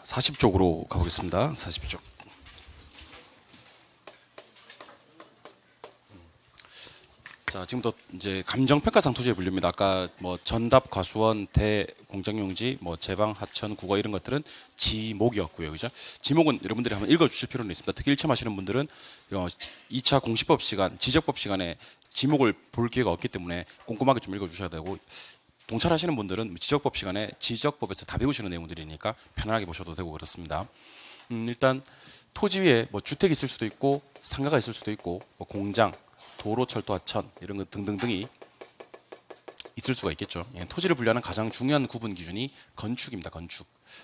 40쪽으로 가보겠습니다. 40쪽. 자, 지금부터 이제 감정평가상 토지의 분류입니다. 아까 뭐 전답, 과수원, 대, 공장용지, 뭐 제방, 하천, 국어 이런 것들은 지목이었고요. 그죠? 지목은 여러분들이 한번 읽어주실 필요는 있습니다. 특히 1차 하시는 분들은 2차 공시법 시간, 지적법 시간에 지목을 볼 기회가 없기 때문에 꼼꼼하게 좀 읽어주셔야 되고, 동찰하시는 분들은 지적법 시간에 지적법에서 다 배우시는 내용들이니까 편안하게 보셔도 되고 그렇습니다. 일단 토지 위에 뭐 주택이 있을 수도 있고 상가가 있을 수도 있고 뭐 공장, 도로, 철도, 하천 이런 것 등등등이 있을 수가 있겠죠. 예, 토지를 분류하는 가장 중요한 구분 기준이 건축입니다.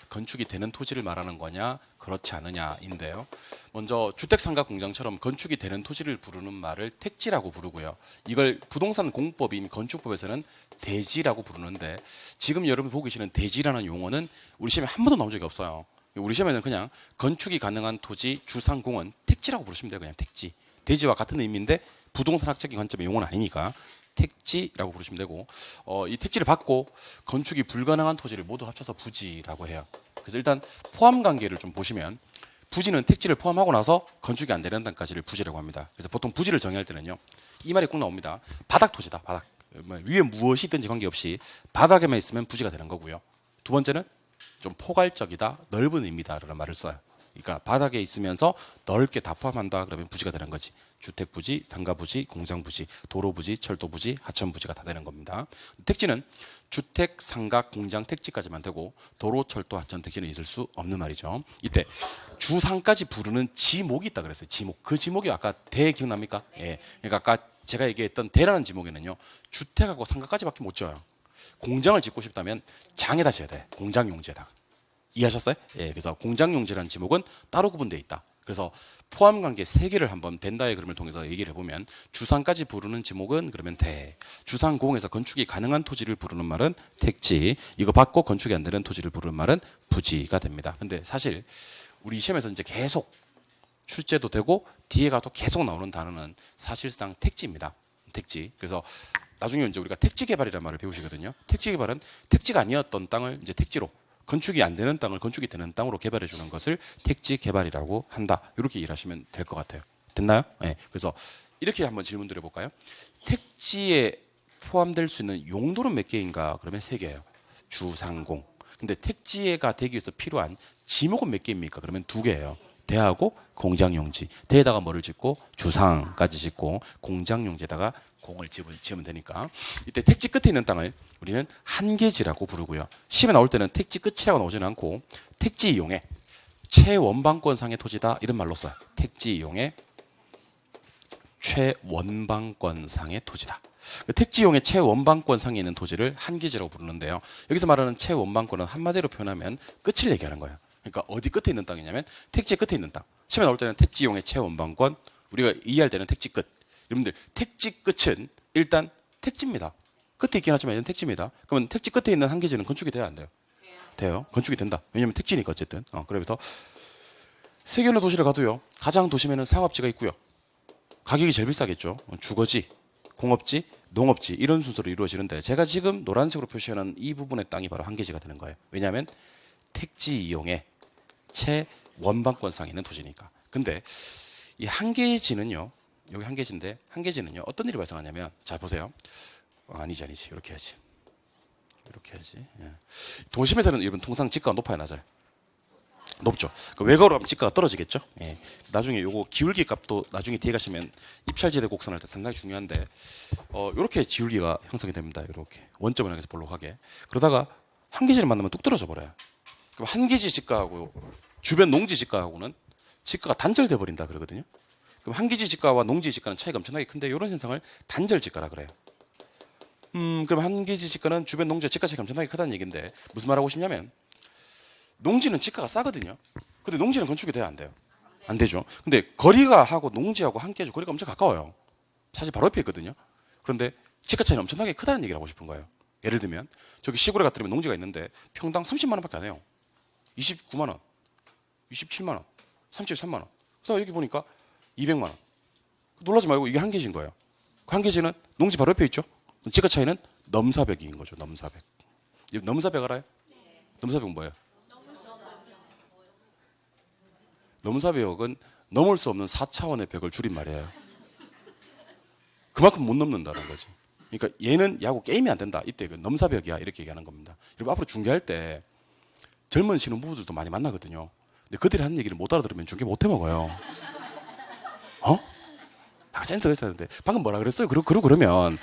건축이 되는 토지를 말하는 거냐 그렇지 않느냐인데요. 먼저 주택, 상가, 공장처럼 건축이 되는 토지를 부르는 말을 택지라고 부르고요. 이걸 부동산 공법인 건축법에서는 대지라고 부르는데, 지금 여러분 보고 계시는 대지라는 용어는 우리 시험에 한 번도 나온 적이 없어요. 우리 시험에는 그냥 건축이 가능한 토지, 주상공은 택지라고 부르시면 돼요. 그냥 택지. 대지와 같은 의미인데 부동산 학적인 관점의 용어는 아니니까 택지라고 부르시면 되고, 이 택지를 받고 건축이 불가능한 토지를 모두 합쳐서 부지라고 해요. 그래서 일단 포함 관계를 좀 보시면, 부지는 택지를 포함하고 나서 건축이 안 되는 땅까지를 부지라고 합니다. 그래서 보통 부지를 정의할 때는요, 이 말이 꼭 나옵니다. 바닥 토지다. 바닥. 위에 무엇이 있든지 관계없이 바닥에만 있으면 부지가 되는 거고요. 두 번째는 좀 포괄적이다, 넓은 의미다라는 말을 써요. 그러니까 바닥에 있으면서 넓게 다 포함한다 그러면 부지가 되는 거지. 주택 부지, 상가 부지, 공장 부지, 도로 부지, 철도 부지, 하천 부지가 다 되는 겁니다. 택지는 주택, 상가, 공장, 택지까지만 되고 도로, 철도, 하천, 택지는 있을 수 없는 말이죠. 이때 주상까지 부르는 지목이 있다 그랬어요. 지목. 그 지목이 아까 대 기억납니까? 예. 그러니까 아까 제가 얘기했던 대라는 지목에는요, 주택하고 상가까지밖에 못 지어요. 공장을 짓고 싶다면 장에다 지어야 돼. 공장 용지에다가. 이해하셨어요? 예, 그래서 공장용지라는 지목은 따로 구분되어 있다. 그래서 포함관계 3개를 한번 벤 다이어그램을 통해서 얘기를 해보면, 주상까지 부르는 지목은 그러면 대, 주상공에서 건축이 가능한 토지를 부르는 말은 택지, 이거 받고 건축이 안 되는 토지를 부르는 말은 부지가 됩니다. 근데 사실 우리 시험에서 이제 계속 출제도 되고 뒤에 가도 계속 나오는 단어는 사실상 택지입니다. 택지. 그래서 나중에 이제 우리가 택지 개발이라는 말을 배우시거든요. 택지 개발은 택지가 아니었던 땅을 이제 택지로, 건축이 안 되는 땅을 건축이 되는 땅으로 개발해 주는 것을 택지 개발이라고 한다. 이렇게 이해하시면 될 것 같아요. 됐나요? 네. 그래서 이렇게 한번 질문 드려볼까요? 택지에 포함될 수 있는 용도는 몇 개인가? 그러면 3개예요. 주상공. 근데 택지가 되기 위해서 필요한 지목은 몇 개입니까? 그러면 2개예요. 대하고 공장용지. 대에다가 뭐를 짓고 주상까지 짓고 공장용지에다가 공을 지으면 되니까, 이때 택지 끝에 있는 땅을 우리는 한계지라고 부르고요. 시험에 나올 때는 택지 끝이라고 나오지는 않고 택지 이용의 최원방권상의 토지다 이런 말로 써요. 택지 이용의 최원방권상의 토지다. 택지 이용의 최원방권상에 있는 토지를 한계지라고 부르는데요. 여기서 말하는 최원방권은 한마디로 표현하면 끝을 얘기하는 거예요. 그러니까 어디 끝에 있는 땅이냐면 택지 끝에 있는 땅. 시험에 나올 때는 택지 이용의 최원방권, 우리가 이해할 때는 택지 끝. 여러분들 택지 끝은 일단 택지입니다. 끝에 있긴 하지만 얘는 택지입니다. 그러면 택지 끝에 있는 한계지는 건축이 돼야 안 돼요? 돼요. 건축이 된다. 왜냐면 택지니까 어쨌든. 그래서 세계 어느 도시를 가도요, 가장 도심에는 상업지가 있고요. 가격이 제일 비싸겠죠. 주거지, 공업지, 농업지 이런 순서로 이루어지는데, 제가 지금 노란색으로 표시하는 이 부분의 땅이 바로 한계지가 되는 거예요. 왜냐하면 택지 이용의 최원방권상에 있는 토지니까. 근데 이 한계지는요, 여기 한계지인데, 한계지는요 어떤 일이 발생하냐면, 자 보세요. 아니지 이렇게 해야지. 예. 도심에서는 여러분 통상 지가가 높아야 낮아요? 높죠. 외곽으로 하면 지가가 떨어지겠죠. 예. 나중에 요거 기울기 값도 나중에 뒤에 가시면 입찰지대 곡선할 때 상당히 중요한데, 이렇게 지울기가 형성이 됩니다. 이렇게 원점을 향해서 볼록하게. 그러다가 한계지를 만나면 뚝 떨어져 버려요. 그럼 한계지 지가하고 주변 농지 지가하고는 지가가 단절돼 버린다 그러거든요. 그럼 한계지 지가와 농지 지가는 차이가 엄청나게 큰데, 이런 현상을 단절 지가라 그래요. 그럼 한계지 지가는 주변 농지와 지가 차이가 엄청나게 크다는 얘기인데, 무슨 말하고 싶냐면, 농지는 지가가 싸거든요. 근데 농지는 건축이 돼야 안 돼요? 안 되죠. 근데 거리가 하고 농지하고 한계지 거리가 엄청 가까워요. 사실 바로 옆에 있거든요. 그런데 지가 차이는 엄청나게 크다는 얘기를 하고 싶은 거예요. 예를 들면 저기 시골에 갔더니 농지가 있는데 평당 30만 원밖에 안 해요. 29만 원, 27만 원, 33만 원. 그래서 여기 보니까 200만 원. 놀라지 말고 이게 한계지인 거예요. 그 한계지는 농지 바로 옆에 있죠. 지가 차이는 넘사벽인 거죠. 넘사벽. 넘사벽 알아요? 네. 넘사벽은 뭐예요? 넘사벽은 넘을 수 없는 4차원의 벽을 줄임말이에요. 그만큼 못 넘는다는 거지. 그러니까 얘는 야구 게임이 안 된다. 이때 그 넘사벽이야 이렇게 얘기하는 겁니다. 여러분 앞으로 중계할 때 젊은 신혼부부들도 많이 만나거든요. 근데 그들이 하는 얘기를 못 알아들으면 중계 못 해먹어요. 어? 약간 센스가 있어야 되는데 방금 뭐라 그랬어요? 그러면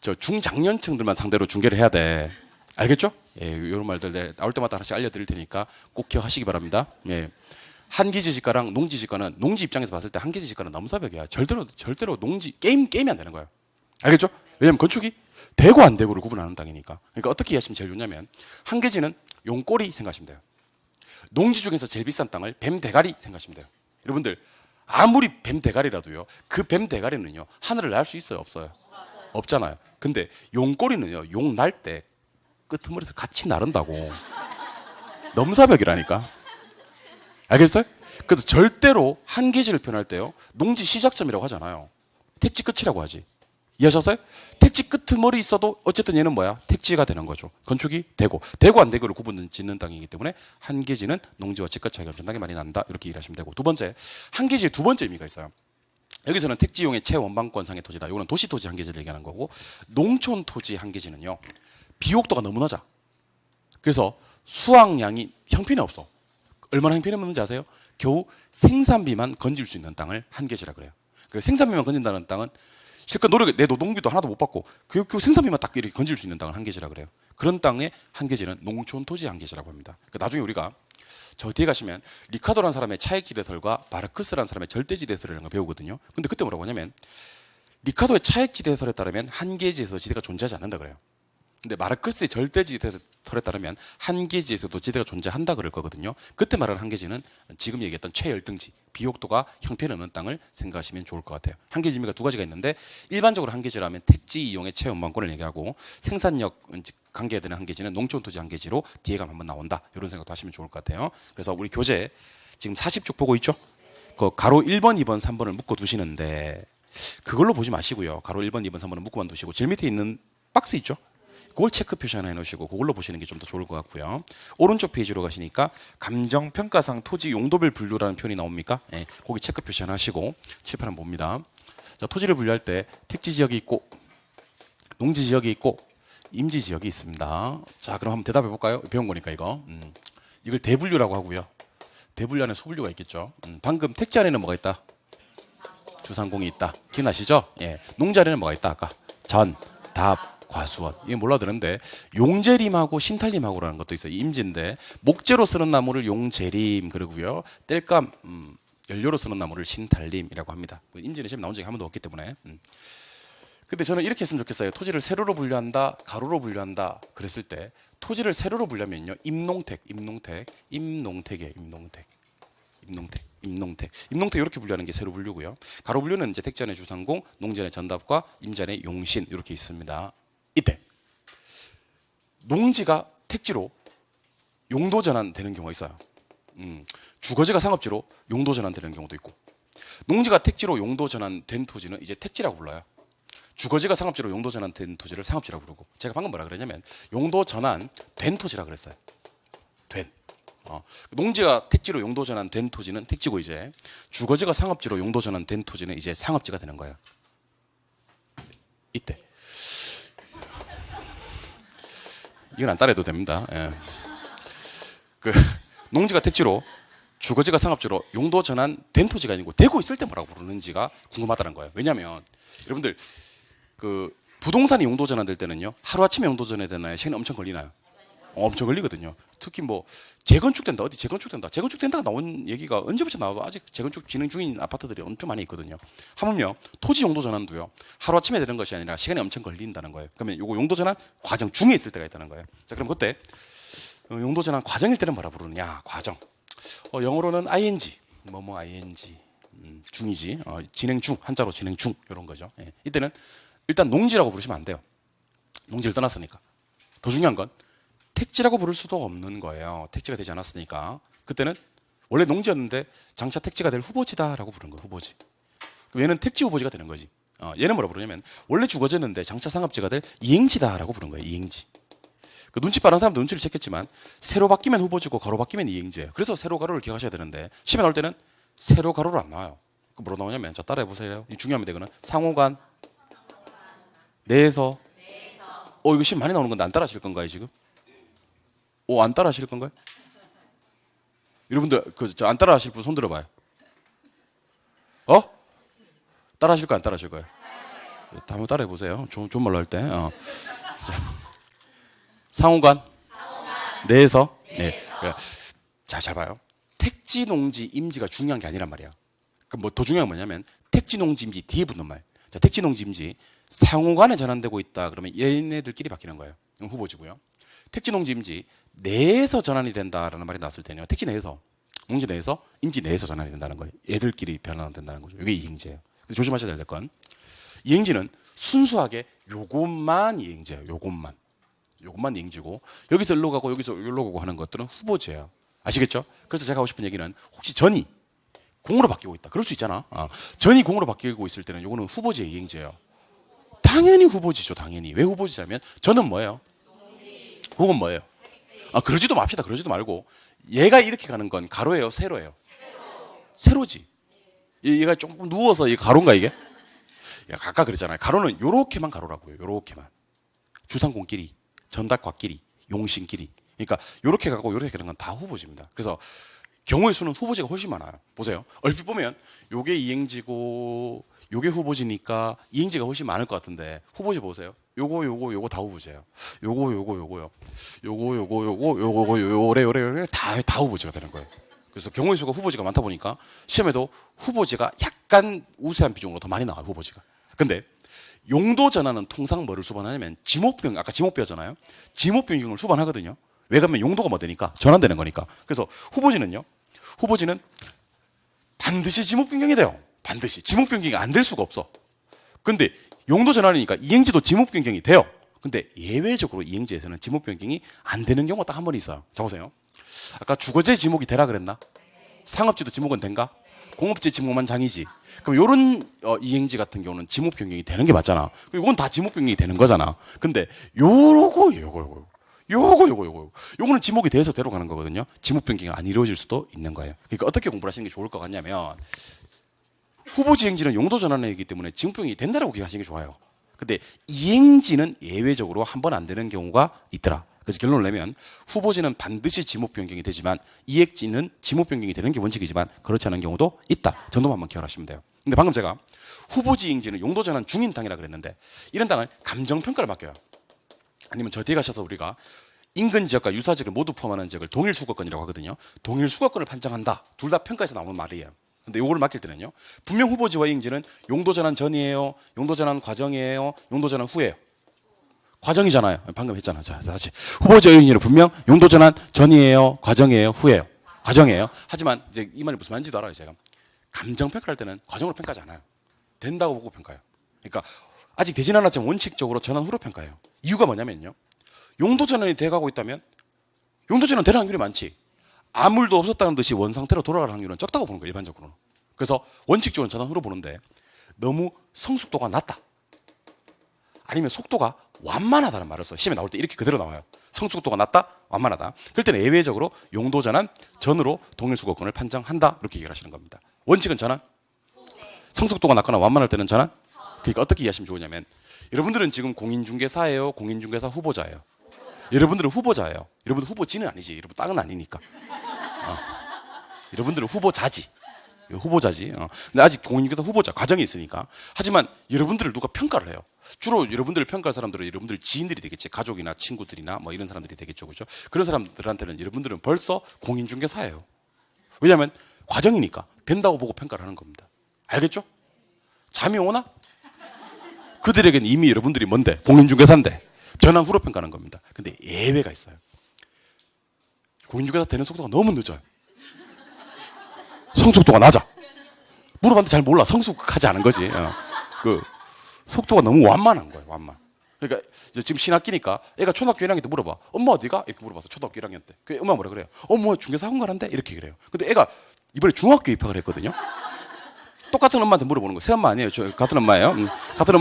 저 중장년층들만 상대로 중계를 해야 돼. 알겠죠? 예, 이런 말들 나올 때마다 하나씩 알려드릴 테니까 꼭 기억하시기 바랍니다. 예. 한기지식가랑 농지지식가는 농지 입장에서 봤을 때 한기지식가는 넘사벽이야. 절대로 농지 게임이 안 되는 거예요. 알겠죠? 왜냐면 건축이 되고 안 되고를 구분하는 땅이니까. 그러니까 어떻게 이해하시면 제일 좋냐면 한계지는 용꼬리 생각하시면 돼요. 농지 중에서 제일 비싼 땅을 뱀 대가리 생각하시면 돼요. 여러분들 아무리 뱀 대가리라도요. 그 뱀 대가리는요. 하늘을 날 수 있어요? 없어요? 없잖아요. 근데 용꼬리는요. 용 날 때 끄트머리에서 같이 나른다고. 넘사벽이라니까. 알겠어요? 그래서 절대로 한계지를 표현할 때요. 농지 시작점이라고 하잖아요. 택지 끝이라고 하지. 이해하셨어요? 택지 끄트머리 있어도 어쨌든 얘는 뭐야? 택지가 되는 거죠. 건축이 되고 안 되고를 구분 짓는 땅이기 때문에 한계지는 농지와 집값 차이가 엄청나게 많이 난다. 이렇게 이해하시면 되고 두 번째, 한계지의 두 번째 의미가 있어요. 여기서는 택지용의 최원방권상의 토지다. 이거는 도시토지 한계지를 얘기하는 거고 농촌 토지 한계지는요. 비옥도가 너무 낮아. 그래서 수확량이 형편이 없어. 얼마나 형편이 없는지 아세요? 겨우 생산비만 건질 수 있는 땅을 한계지라 그래요. 그 생산비만 건진다는 땅은 실컷 내 노동비도 하나도 못 받고 겨우 생산비만 딱 이렇게 건질 수 있는 땅을 한계지라 그래요. 그런 땅의 한계지는 농촌 토지 한계지라고 합니다. 그러니까 나중에 우리가 저 뒤에 가시면 리카도라는 사람의 차액지대설과 마르크스라는 사람의 절대지대설이라는 걸 배우거든요. 근데 그때 뭐라고 하냐면 리카도의 차액지대설에 따르면 한계지에서 지대가 존재하지 않는다 그래요. 근데 마르크스의 절대지대설에 따르면 한계지에서도 지대가 존재한다 그럴 거거든요. 그때 말하는 한계지는 지금 얘기했던 최열등지, 비옥도가 형편없는 땅을 생각하시면 좋을 것 같아요. 한계지 의미가 두 가지가 있는데 일반적으로 한계지라면 택지 이용의 체험만권을 얘기하고 생산력 관계에 되는 한계지는 농촌토지 한계지로 뒤에 가면 한번 나온다. 이런 생각도 하시면 좋을 것 같아요. 그래서 우리 교재 지금 40쪽 보고 있죠? 그 가로 1번, 2번, 3번을 묶어 두시는데 그걸로 보지 마시고요. 가로 1번, 2번, 3번을 묶어만 두시고 제일 밑에 있는 박스 있죠? 그걸 체크 표시 하나 해놓으시고 그걸로 보시는 게 좀 더 좋을 것 같고요. 오른쪽 페이지로 가시니까 감정평가상 토지 용도별 분류라는 표현이 나옵니까? 예, 거기 체크 표시 하나 하시고 칠판 한번 봅니다. 자, 토지를 분류할 때 택지지역이 있고 농지지역이 있고 임지지역이 있습니다. 자, 그럼 한번 대답해 볼까요? 배운 거니까 이거. 이걸 대분류라고 하고요. 대분류 안에 소분류가 있겠죠. 방금 택지 안에는 뭐가 있다? 주상공이 있다. 기억나시죠? 예. 농지 안에는 뭐가 있다? 아까 전, 답, 과수원. 이게 몰라 드는데 용재림하고 신탈림하고라는 것도 있어요. 임지인데 목재로 쓰는 나무를 용재림 그러고요. 땔감 연료로 쓰는 나무를 신탈림이라고 합니다. 임지는 지금 나온 적이 한 번도 없기 때문에. 근데 저는 이렇게 했으면 좋겠어요. 토지를 세로로 분류한다, 가로로 분류한다 그랬을 때 토지를 세로로 분류하면요. 임농택이에요. 임농택 이렇게 분류하는 게 세로 분류고요. 가로 분류는 이제 택지 안의 주상공, 농지 안의 전답과 임지 안의 용신 이렇게 있습니다. 이때 농지가 택지로 용도 전환되는 경우가 있어요. 주거지가 상업지로 용도 전환되는 경우도 있고 농지가 택지로 용도 전환된 토지는 이제 택지라고 불러요. 주거지가 상업지로 용도 전환된 토지를 상업지라고 부르고 제가 방금 뭐라 그랬냐면 용도 전환된 토지라 그랬어요. 된. 농지가 택지로 용도 전환된 토지는 택지고 이제 주거지가 상업지로 용도 전환된 토지는 이제 상업지가 되는 거예요. 이때 이건 안 따라해도 됩니다. 예. 농지가 택지로 주거지가 상업지로 용도 전환된 토지가 아니고 되고 있을 때 뭐라고 부르는지가 궁금하다는 거예요. 왜냐하면 여러분들 부동산이 용도 전환될 때는요 하루아침에 용도 전환되나요? 시간이 엄청 걸리나요? 엄청 걸리거든요. 특히 뭐 재건축된다 어디 재건축된다가 나온 얘기가 언제부터 나와도 아직 재건축 진행 중인 아파트들이 엄청 많이 있거든요. 하물며 토지 용도 전환도요 하루아침에 되는 것이 아니라 시간이 엄청 걸린다는 거예요. 그러면 요거 용도 전환 과정 중에 있을 때가 있다는 거예요. 자, 그럼 그때 용도 전환 과정일 때는 뭐라 부르느냐? 과정. 영어로는 ing ing 중이지. 진행 중 한자로 진행 중 이런 거죠. 예. 이때는 일단 농지라고 부르시면 안 돼요. 농지를 떠났으니까. 더 중요한 건 택지라고 부를 수도 없는 거예요. 택지가 되지 않았으니까. 그때는 원래 농지였는데 장차 택지가 될 후보지다라고 부르는 거예요. 후보지. 그럼 얘는 택지 후보지가 되는 거지. 얘는 뭐라 부르냐면 원래 주거지였는데 장차 상업지가 될 이행지다라고 부르는 거예요. 이행지. 그 눈치 빠른 사람도 눈치를 챘겠지만 세로 바뀌면 후보지고 가로 바뀌면 이행지예요. 그래서 세로 가로를 기억하셔야 되는데 시험에 나올 때는 세로 가로로 안 나와요. 그 뭐로 나오냐면 자 따라해 보세요. 이 중요합니다. 이거는 상호간 내에서 이거 시험 많이 나오는 건데 안 따라하실 건가요 지금? 안 따라하실 건가요? 여러분들 저 안 따라하실 분 손 들어봐요. 따라하실 거 안 따라하실 거예요? 한번 따라해 보세요. 좋은 말로 할 때. 상호간 내에서 네. 자, 잘 봐요. 택지, 농지, 임지가 중요한 게 아니란 말이야. 그럼 뭐 더 중요한 건 뭐냐면 택지, 농지, 임지 뒤에 붙는 말. 자, 택지, 농지, 임지 상호간에 전환되고 있다. 그러면 얘네들끼리 바뀌는 거예요. 이건 후보지고요. 택지, 농지, 임지 내에서 전환이 된다라는 말이 나왔을 때는요. 택지 내에서, 농지 내에서, 임지 내에서 전환이 된다는 거예요. 얘들끼리 변환된다는 거죠. 이게 이행지예요. 조심하셔야 될 건 이행지는 순수하게 요것만 이행지예요. 요것만 이행지고 여기서 일로 가고 여기서 일로 가고 하는 것들은 후보지예요. 아시겠죠? 그래서 제가 하고 싶은 얘기는 혹시 전이 공으로 바뀌고 있다. 그럴 수 있잖아. 전이 공으로 바뀌고 있을 때는 요거는 후보지의 이행지예요. 당연히 후보지죠. 당연히. 왜 후보지냐면 전은 뭐예요? 그건 뭐예요? 그러지도 맙시다. 그러지도 말고 얘가 이렇게 가는 건 가로예요? 세로예요? 세로지. 얘가 조금 누워서 이게 가로인가 이게? 아까 그랬잖아요. 가로는 요렇게만 가로라고요. 요렇게만. 주상공끼리, 전닥과끼리, 용신끼리. 그러니까 요렇게 가고 요렇게 가는 건 다 후보지입니다. 그래서 경우의 수는 후보지가 훨씬 많아요. 보세요. 얼핏 보면 요게 이행지고 요게 후보지니까 이행지가 훨씬 많을 것 같은데 후보지 보세요. 요거 다 후보지예요. 요거요. 요래 다 후보지가 되는 거예요. 그래서 경우의 수가 후보지가 많다 보니까 시험에도 후보지가 약간 우세한 비중으로 더 많이 나와요. 후보지가. 근데 용도 전환은 통상 뭐를 수반하냐면 지목변, 아까 지목 배웠잖아요. 지목 변경을 수반하거든요. 왜 그러면 용도가 뭐 되니까 전환되는 거니까. 그래서 후보지는 반드시 지목 변경이 돼요. 반드시 지목 변경이 안 될 수가 없어. 근데 용도 전환이니까 이행지도 지목 변경이 돼요. 근데 예외적으로 이행지에서는 지목 변경이 안 되는 경우가 딱 한 번 있어요. 자 보세요. 아까 주거제 지목이 되라 그랬나? 상업지도 지목은 된가? 공업지 지목만 장이지. 그럼 요런 이행지 같은 경우는 지목 변경이 되는 게 맞잖아. 이건 다 지목 변경이 되는 거잖아. 근데 요거는 지목이 돼서 대로 가는 거거든요. 지목 변경이 안 이루어질 수도 있는 거예요. 그러니까 어떻게 공부를 하시는 게 좋을 것 같냐면 후보지 이행지는 용도 전환이기 때문에 지목 변경이 된다라고 기억하시는 게 좋아요. 근데 이행지는 예외적으로 한 번 안 되는 경우가 있더라. 그래서 결론을 내면 후보지는 반드시 지목 변경이 되지만 이행지는 지목 변경이 되는 게 원칙이지만 그렇지 않은 경우도 있다. 정도만 한번 기억하시면 돼요. 근데 방금 제가 후보지 이행지는 용도 전환 중인 당이라 그랬는데 이런 당은 감정평가를 맡겨요. 아니면 저 뒤에 가셔서 우리가 인근 지역과 유사 지역을 모두 포함하는 지역을 동일 수거권이라고 하거든요. 동일 수거권을 판정한다. 둘 다 평가에서 나오는 말이에요. 근데 요거를 맡길 때는요. 분명 후보지와 이행지는 용도 전환 전이에요. 용도 전환 과정이에요. 용도 전환 후예요. 과정이잖아요. 방금 했잖아. 자, 다시. 후보지와 이행지는 분명 용도 전환 전이에요. 과정이에요. 후예요. 과정이에요. 하지만 이제 이 말이 무슨 말인지도 알아요. 제가. 감정 평가할 때는 과정으로 평가하지 않아요. 된다고 보고 평가해요. 그러니까 아직 되진 않았지만 원칙적으로 전환 후로 평가해요. 이유가 뭐냐면요. 용도 전환이 돼가고 있다면 용도 전환 되는 확률이 많지. 아무 일도 없었다는 듯이 원상태로 돌아갈 확률은 적다고 보는 거예요. 일반적으로는. 그래서 원칙적으로 전환 후로 보는데 너무 성숙도가 낮다. 아니면 속도가 완만하다는 말을 써. 시험에 나올 때 이렇게 그대로 나와요. 성숙도가 낮다, 완만하다. 그럴 때는 예외적으로 용도 전환 전으로 동일 수거권을 판정한다. 이렇게 얘기를 하시는 겁니다. 원칙은 전환. 성숙도가 낮거나 완만할 때는 전환. 그러니까 어떻게 이해하시면 좋으냐면 여러분들은 지금 공인중개사예요, 공인중개사 후보자예요. 여러분들은 후보자예요. 여러분들 후보지는 아니지. 여러분 땅은 아니니까. 여러분들은 후보자지. 후보자지. 근데 아직 공인중개사 후보자 과정이 있으니까. 하지만 여러분들을 누가 평가를 해요. 주로 여러분들을 평가할 사람들은 여러분들 지인들이 되겠지. 가족이나 친구들이나 뭐 이런 사람들이 되겠죠. 그죠? 그런 사람들한테는 여러분들은 벌써 공인중개사예요. 왜냐하면 과정이니까 된다고 보고 평가를 하는 겁니다. 알겠죠? 잠이 오나? 그들에게는 이미 여러분들이 뭔데? 공인중개사인데 전환 후로 평가하는 겁니다. 근데 예외가 있어요. 공인중개사 되는 속도가 너무 늦어요. 성숙도가 낮아. 물어봤는데 잘 몰라. 성숙하지 않은 거지. 그 속도가 너무 완만한 거예요. 완만. 그러니까 지금 신학기니까 애가 초등학교 1학년 때 물어봐. 엄마 어디가? 이렇게 물어봤어. 초등학교 1학년 때. 그 엄마 뭐라 그래요? 뭐 중개사 학원 가는데? 이렇게 그래요. 근데 애가 이번에 중학교 입학을 했거든요. 똑같은 엄마한테 물어보는 거예요. 새엄마 아니에요. 저 같은 엄마예요. 같은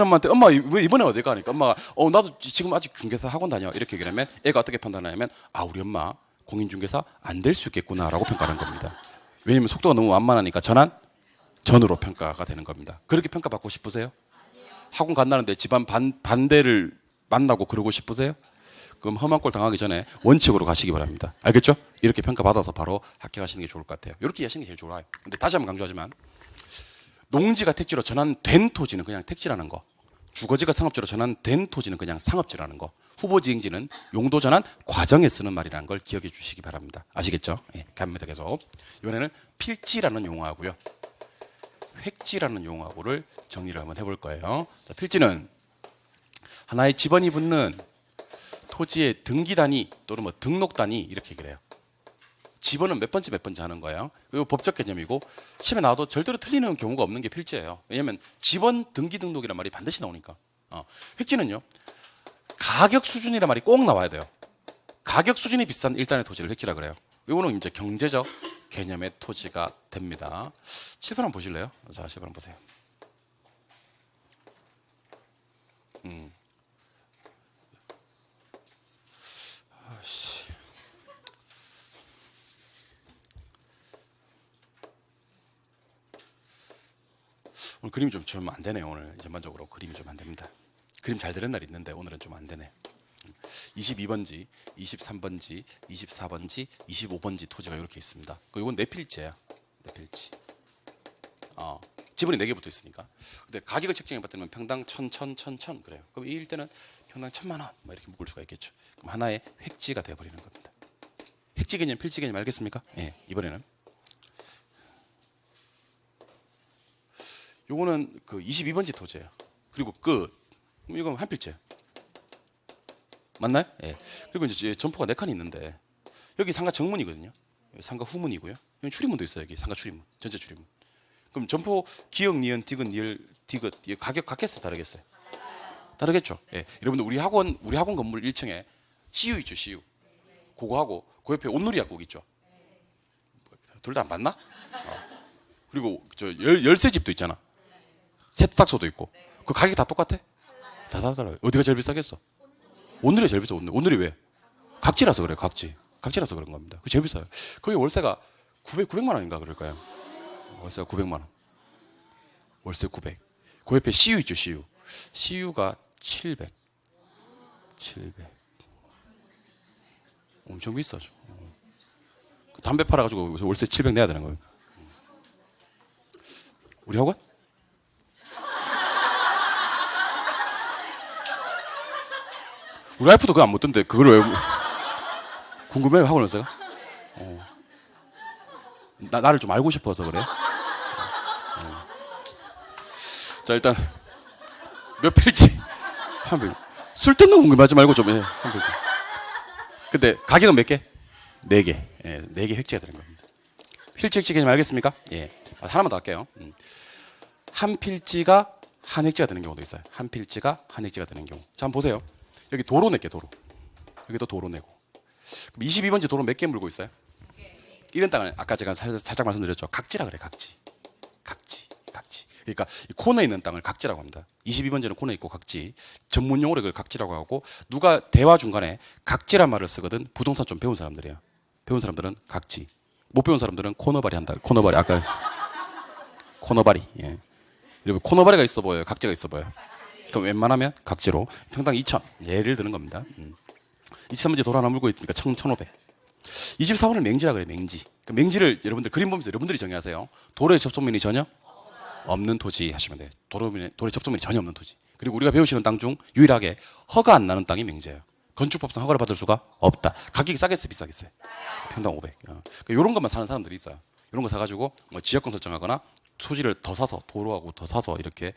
엄마한테 엄마 왜 이번에 어디 가니까 엄마가 나도 지금 아직 중개사 학원 다녀 이렇게 얘기를 하면 애가 어떻게 판단하냐면 우리 엄마 공인중개사 안 될 수 있겠구나라고 평가하는 겁니다. 왜냐면 속도가 너무 완만하니까 전으로 평가가 되는 겁니다. 그렇게 평가받고 싶으세요? 학원 간다는데 집안 반대를 만나고 그러고 싶으세요? 그럼 험한 꼴 당하기 전에 원칙으로 가시기 바랍니다. 알겠죠? 이렇게 평가받아서 바로 합격하시는 게 좋을 것 같아요. 이렇게 하시는 게 제일 좋아요. 근데 다시 한번 강조하지만 농지가 택지로 전환된 토지는 그냥 택지라는 거, 주거지가 상업지로 전환된 토지는 그냥 상업지라는 거, 후보지행지는 용도 전환 과정에 쓰는 말이라는 걸 기억해 주시기 바랍니다. 아시겠죠? 예, 갑니다 계속. 이번에는 필지라는 용어하고요, 획지라는 용어하고를 정리를 한번 해볼 거예요. 자, 필지는 하나의 지번이 붙는 토지의 등기 단위 또는 뭐 등록 단위 이렇게 그래요. 지번은 몇 번째 하는 거예요. 이거 법적 개념이고 시험에 나와도 절대로 틀리는 경우가 없는 게 필지예요. 왜냐하면 지번 등기 등록이란 말이 반드시 나오니까. 획지는요, 가격 수준이란 말이 꼭 나와야 돼요. 가격 수준이 비싼 일단의 토지를 획지라 그래요. 이거는 이제 경제적 개념의 토지가 됩니다. 실판 한번 보실래요? 자, 실판 한번 보세요. 오늘 그림이 좀 안 되네요. 오늘 전반적으로 그림이 좀 안 됩니다. 그림 잘 되는 날 있는데 오늘은 좀 안 되네. 22번지, 23번지, 24번지, 25번지 토지가 이렇게 있습니다. 이건 내 필지예요. 내 필지. 지분이 4개 붙어 있으니까. 근데 가격을 책정해 봤더니 평당 1,000 그래요. 그럼 이 일대는 평당 1,000만 원 이렇게 묶을 수가 있겠죠. 그럼 하나의 획지가 되어 버리는 겁니다. 획지 개념, 필지 개념 알겠습니까? 예, 이번에는 요거는 그 22번지 토지예요. 그리고 끝. 이건 한 필지예요. 맞나요? 예. 그리고 이제 점포가 4칸이 있는데 여기 상가 정문이거든요. 여기 상가 후문이고요. 여기 출입문도 있어요. 여기 상가 출입문, 전체 출입문. 그럼 점포 기역, 니은, 디귿, 니을, 디귿 이 가격 같겠어요? 다르겠어요? 다르겠죠. 예. 여러분들 우리 학원 건물 1층에 CU 있죠, CU. 그거하고 그 옆에 온누리 약국 있죠. 둘 다 안 봤나? 그리고 저 열쇠집도 있잖아. 세탁소도 있고. 그 가격이 다 똑같아? 다 다르더라고요. 어디가 제일 비싸겠어? 온누리가 제일 비싸. 온누리 왜? 각지라서 그래. 각지라서 그런 겁니다. 그 제일 비싸요. 거기 월세가 900만 원인가 그럴 거예요. 월세가 900만 원. 월세 900. 그 옆에 CU 있죠, CU. CU가 700. 엄청 비싸죠. 담배 팔아가지고 월세 700 내야 되는 거예요. 우리 학원? 우리 와이프도 그거 안 묻던데 그걸 왜 궁금해요? 학원 월세가? 나를 좀 알고 싶어서 그래. 자, 일단 몇 필지 쓸데없는 궁금하지 말고 좀 해. 근데 가격은 몇 개? 4개. 예, 4개 획지가 되는 겁니다. 필지 획지 개념 알겠습니까? 예. 하나만 더 할게요. 한 필지가 한 획지가 되는 경우도 있어요. 한 필지가 한 획지가 되는 경우. 자, 한번 보세요. 여기 도로 낼게, 도로. 여기도 도로 내고. 그럼 22번지 도로 몇 개 물고 있어요? 이런 땅을 아까 제가 살짝 말씀드렸죠. 각지라 그래, 각지. 그러니까 이 코너에 있는 땅을 각지라고 합니다. 22번지는 코너에 있고 각지. 전문 용어로 그걸 각지라고 하고, 누가 대화 중간에 각지란 말을 쓰거든 부동산 좀 배운 사람들이에요. 배운 사람들은 각지. 못 배운 사람들은 코너발이 한다. 코너발이 아까 코너발이. 예. 여러분 코너발이가 있어 보여요? 각지가 있어 보여요? 그럼 웬만하면 각지로 평당 2,000 예를 드는 겁니다. 23번지 도로 하나 물고 있으니까 1,500. 24번은 맹지라 그래요. 맹지. 그 맹지를 여러분들 그림 보면서 여러분들이 정의하세요. 도로의 접촉면이 전혀 없는 토지 하시면 돼요. 도로의 접촉면이 전혀 없는 토지. 그리고 우리가 배우시는 땅 중 유일하게 허가 안 나는 땅이 맹지예요. 건축법상 허가를 받을 수가 없다. 가격이 싸겠어요, 비싸겠어요? 평당 500. 이런 것만 사는 사람들이 있어요. 이런 거 사가지고 뭐 지역권 설정하거나 토지를 더 사서 도로하고 더 사서 이렇게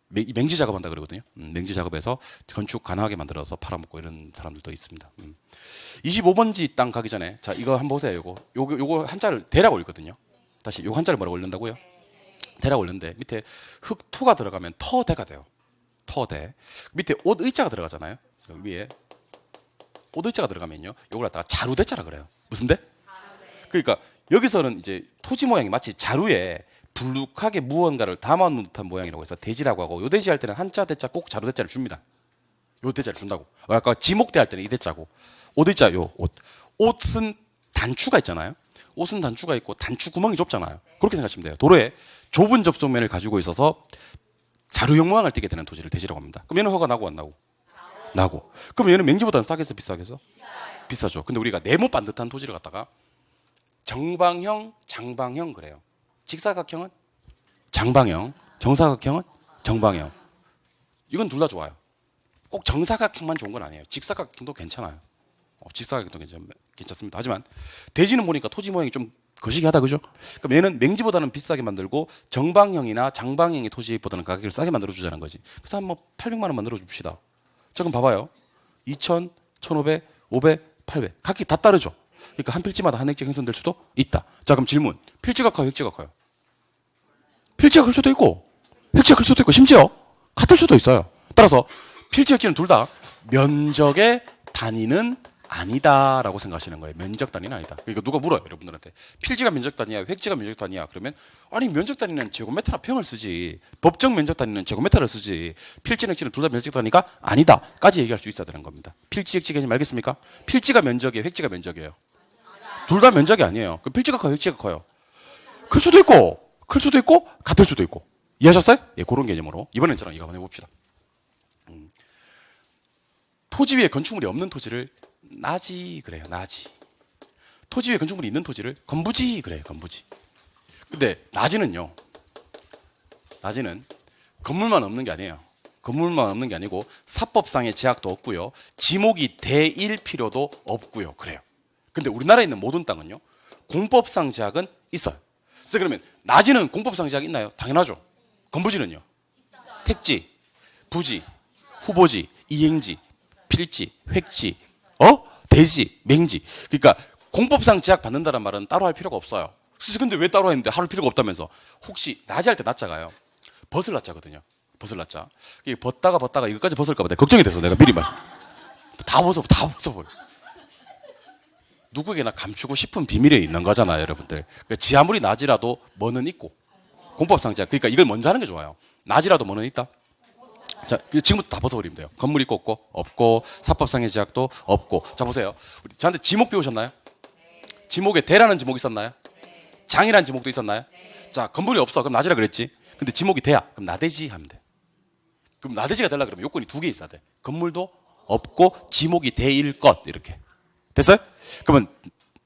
맹지 작업한다 그러거든요. 맹지 작업해서 건축 가능하게 만들어서 팔아먹고 이런 사람들도 있습니다. 25번지 땅 가기 전에 자 이거 한번 보세요. 요거 한자를 대라고 읽거든요. 다시 요 한자를 뭐라고 읽는다고요? 대라고 읽는데 밑에 흑토가 들어가면 터대가 돼요. 터대. 밑에 옷 의자가 들어가잖아요. 저 위에 옷 의자가 들어가면요. 요걸 갖다가 자루대자라 그래요. 무슨 대? 그러니까 여기서는 이제 토지 모양이 마치 자루에 불룩하게 무언가를 담아놓은 듯한 모양이라고 해서 대지라고 하고, 요 대지 할 때는 한자 대자 꼭 자로 대자를 줍니다. 요 대자를 준다고. 아까 지목대 할 때는 이 대자고, 오대자 요 옷. 옷은 단추가 있잖아요. 옷은 단추가 있고 단추 구멍이 좁잖아요. 그렇게 생각하시면 돼요. 도로에 좁은 접속면을 가지고 있어서 자루형 모양을 띠게 되는 토지를 대지라고 합니다. 그럼 얘는 허가 나고 안 나고? 나고. 그럼 얘는 맹지보다는 싸게 해서 비싸게 해서? 비싸죠. 근데 우리가 네모 반듯한 토지를 갖다가 정방형, 장방형 그래요. 직사각형은 장방형, 정사각형은 정방형. 이건 둘 다 좋아요. 꼭 정사각형만 좋은 건 아니에요. 직사각형도 괜찮아요. 직사각형도 괜찮습니다. 하지만 대지는 보니까 토지 모양이 좀 거시기하다, 그죠? 그럼 얘는 맹지보다는 비싸게 만들고 정방형이나 장방형의 토지보다는 가격을 싸게 만들어주자는 거지. 그래서 한 뭐 800만 원 만들어줍시다. 자, 그럼 봐봐요. 2,000, 1,500, 500, 800. 각기 다 다르죠? 그러니까 한 필지마다 한 획지가 형성될 수도 있다. 자, 그럼 질문. 필지가 커요, 획지가 커요? 필지가 클 수도 있고 획지가 클 수도 있고 심지어 같을 수도 있어요. 따라서 필지, 획지는 둘 다 면적의 단위는 아니다라고 생각하시는 거예요. 면적 단위는 아니다. 그러니까 누가 물어요, 여러분들한테. 필지가 면적 단위야, 획지가 면적 단위야. 그러면 아니 면적 단위는 제곱미터나 평을 쓰지. 법정 면적 단위는 제곱미터를 쓰지. 필지, 획지는 둘 다 면적 단위가 아니다까지 얘기할 수 있어야 되는 겁니다. 필지, 획지 개념 알겠습니까? 필지가 면적이에요, 획지가 면적이에요. 둘 다 면적이 아니에요. 그 필지가 커요, 획지가 커요. 클 수도 있고 같을 수도 있고. 이해하셨어요? 예, 그런 개념으로 이번엔 저랑 이거 한번 해봅시다. 토지 위에 건축물이 없는 토지를 나지 그래요. 나지. 토지 위에 건축물이 있는 토지를 건부지 그래요. 건부지. 근데 나지는요. 나지는 건물만 없는 게 아니에요. 건물만 없는 게 아니고 사법상의 제약도 없고요. 지목이 돼일 필요도 없고요. 그래요. 근데 우리나라에 있는 모든 땅은요. 공법상 제약은 있어요. 그래서 그러면 나지는 공법상 제약이 있나요? 당연하죠. 건부지는요. 택지, 부지, 후보지, 이행지, 필지, 획지, 대지, 맹지. 그러니까 공법상 제약 받는다는 말은 따로 할 필요가 없어요. 근데 왜 따로 했는데 할 필요가 없다면서? 혹시 나지 할 때 나자가요. 벗을 나자거든요. 벗을 나자. 이게 벗다가 이거까지 벗을까 봐 내가 걱정이 돼서 내가 미리 말씀. 다 벗어버려. 누구에게나 감추고 싶은 비밀이 있는 거잖아요, 여러분들. 그러니까 지 아무리 나지라도 뭐는 있고. 공법상 제약. 그러니까 이걸 먼저 하는 게 좋아요. 나지라도 뭐는 있다. 자, 지금부터 다 벗어버리면 돼요. 건물 있고 없고 사법상의 제약도 없고. 자, 보세요. 우리 저한테 지목 배우셨나요? 지목에 대라는 지목이 있었나요? 장이라는 지목도 있었나요? 자, 건물이 없어. 그럼 나지라 그랬지. 근데 지목이 대야. 그럼 나대지 하면 돼. 그럼 나대지가 되려 그러면 요건이 두 개 있어야 돼. 건물도 없고 지목이 대일 것. 이렇게. 됐어요? 그러면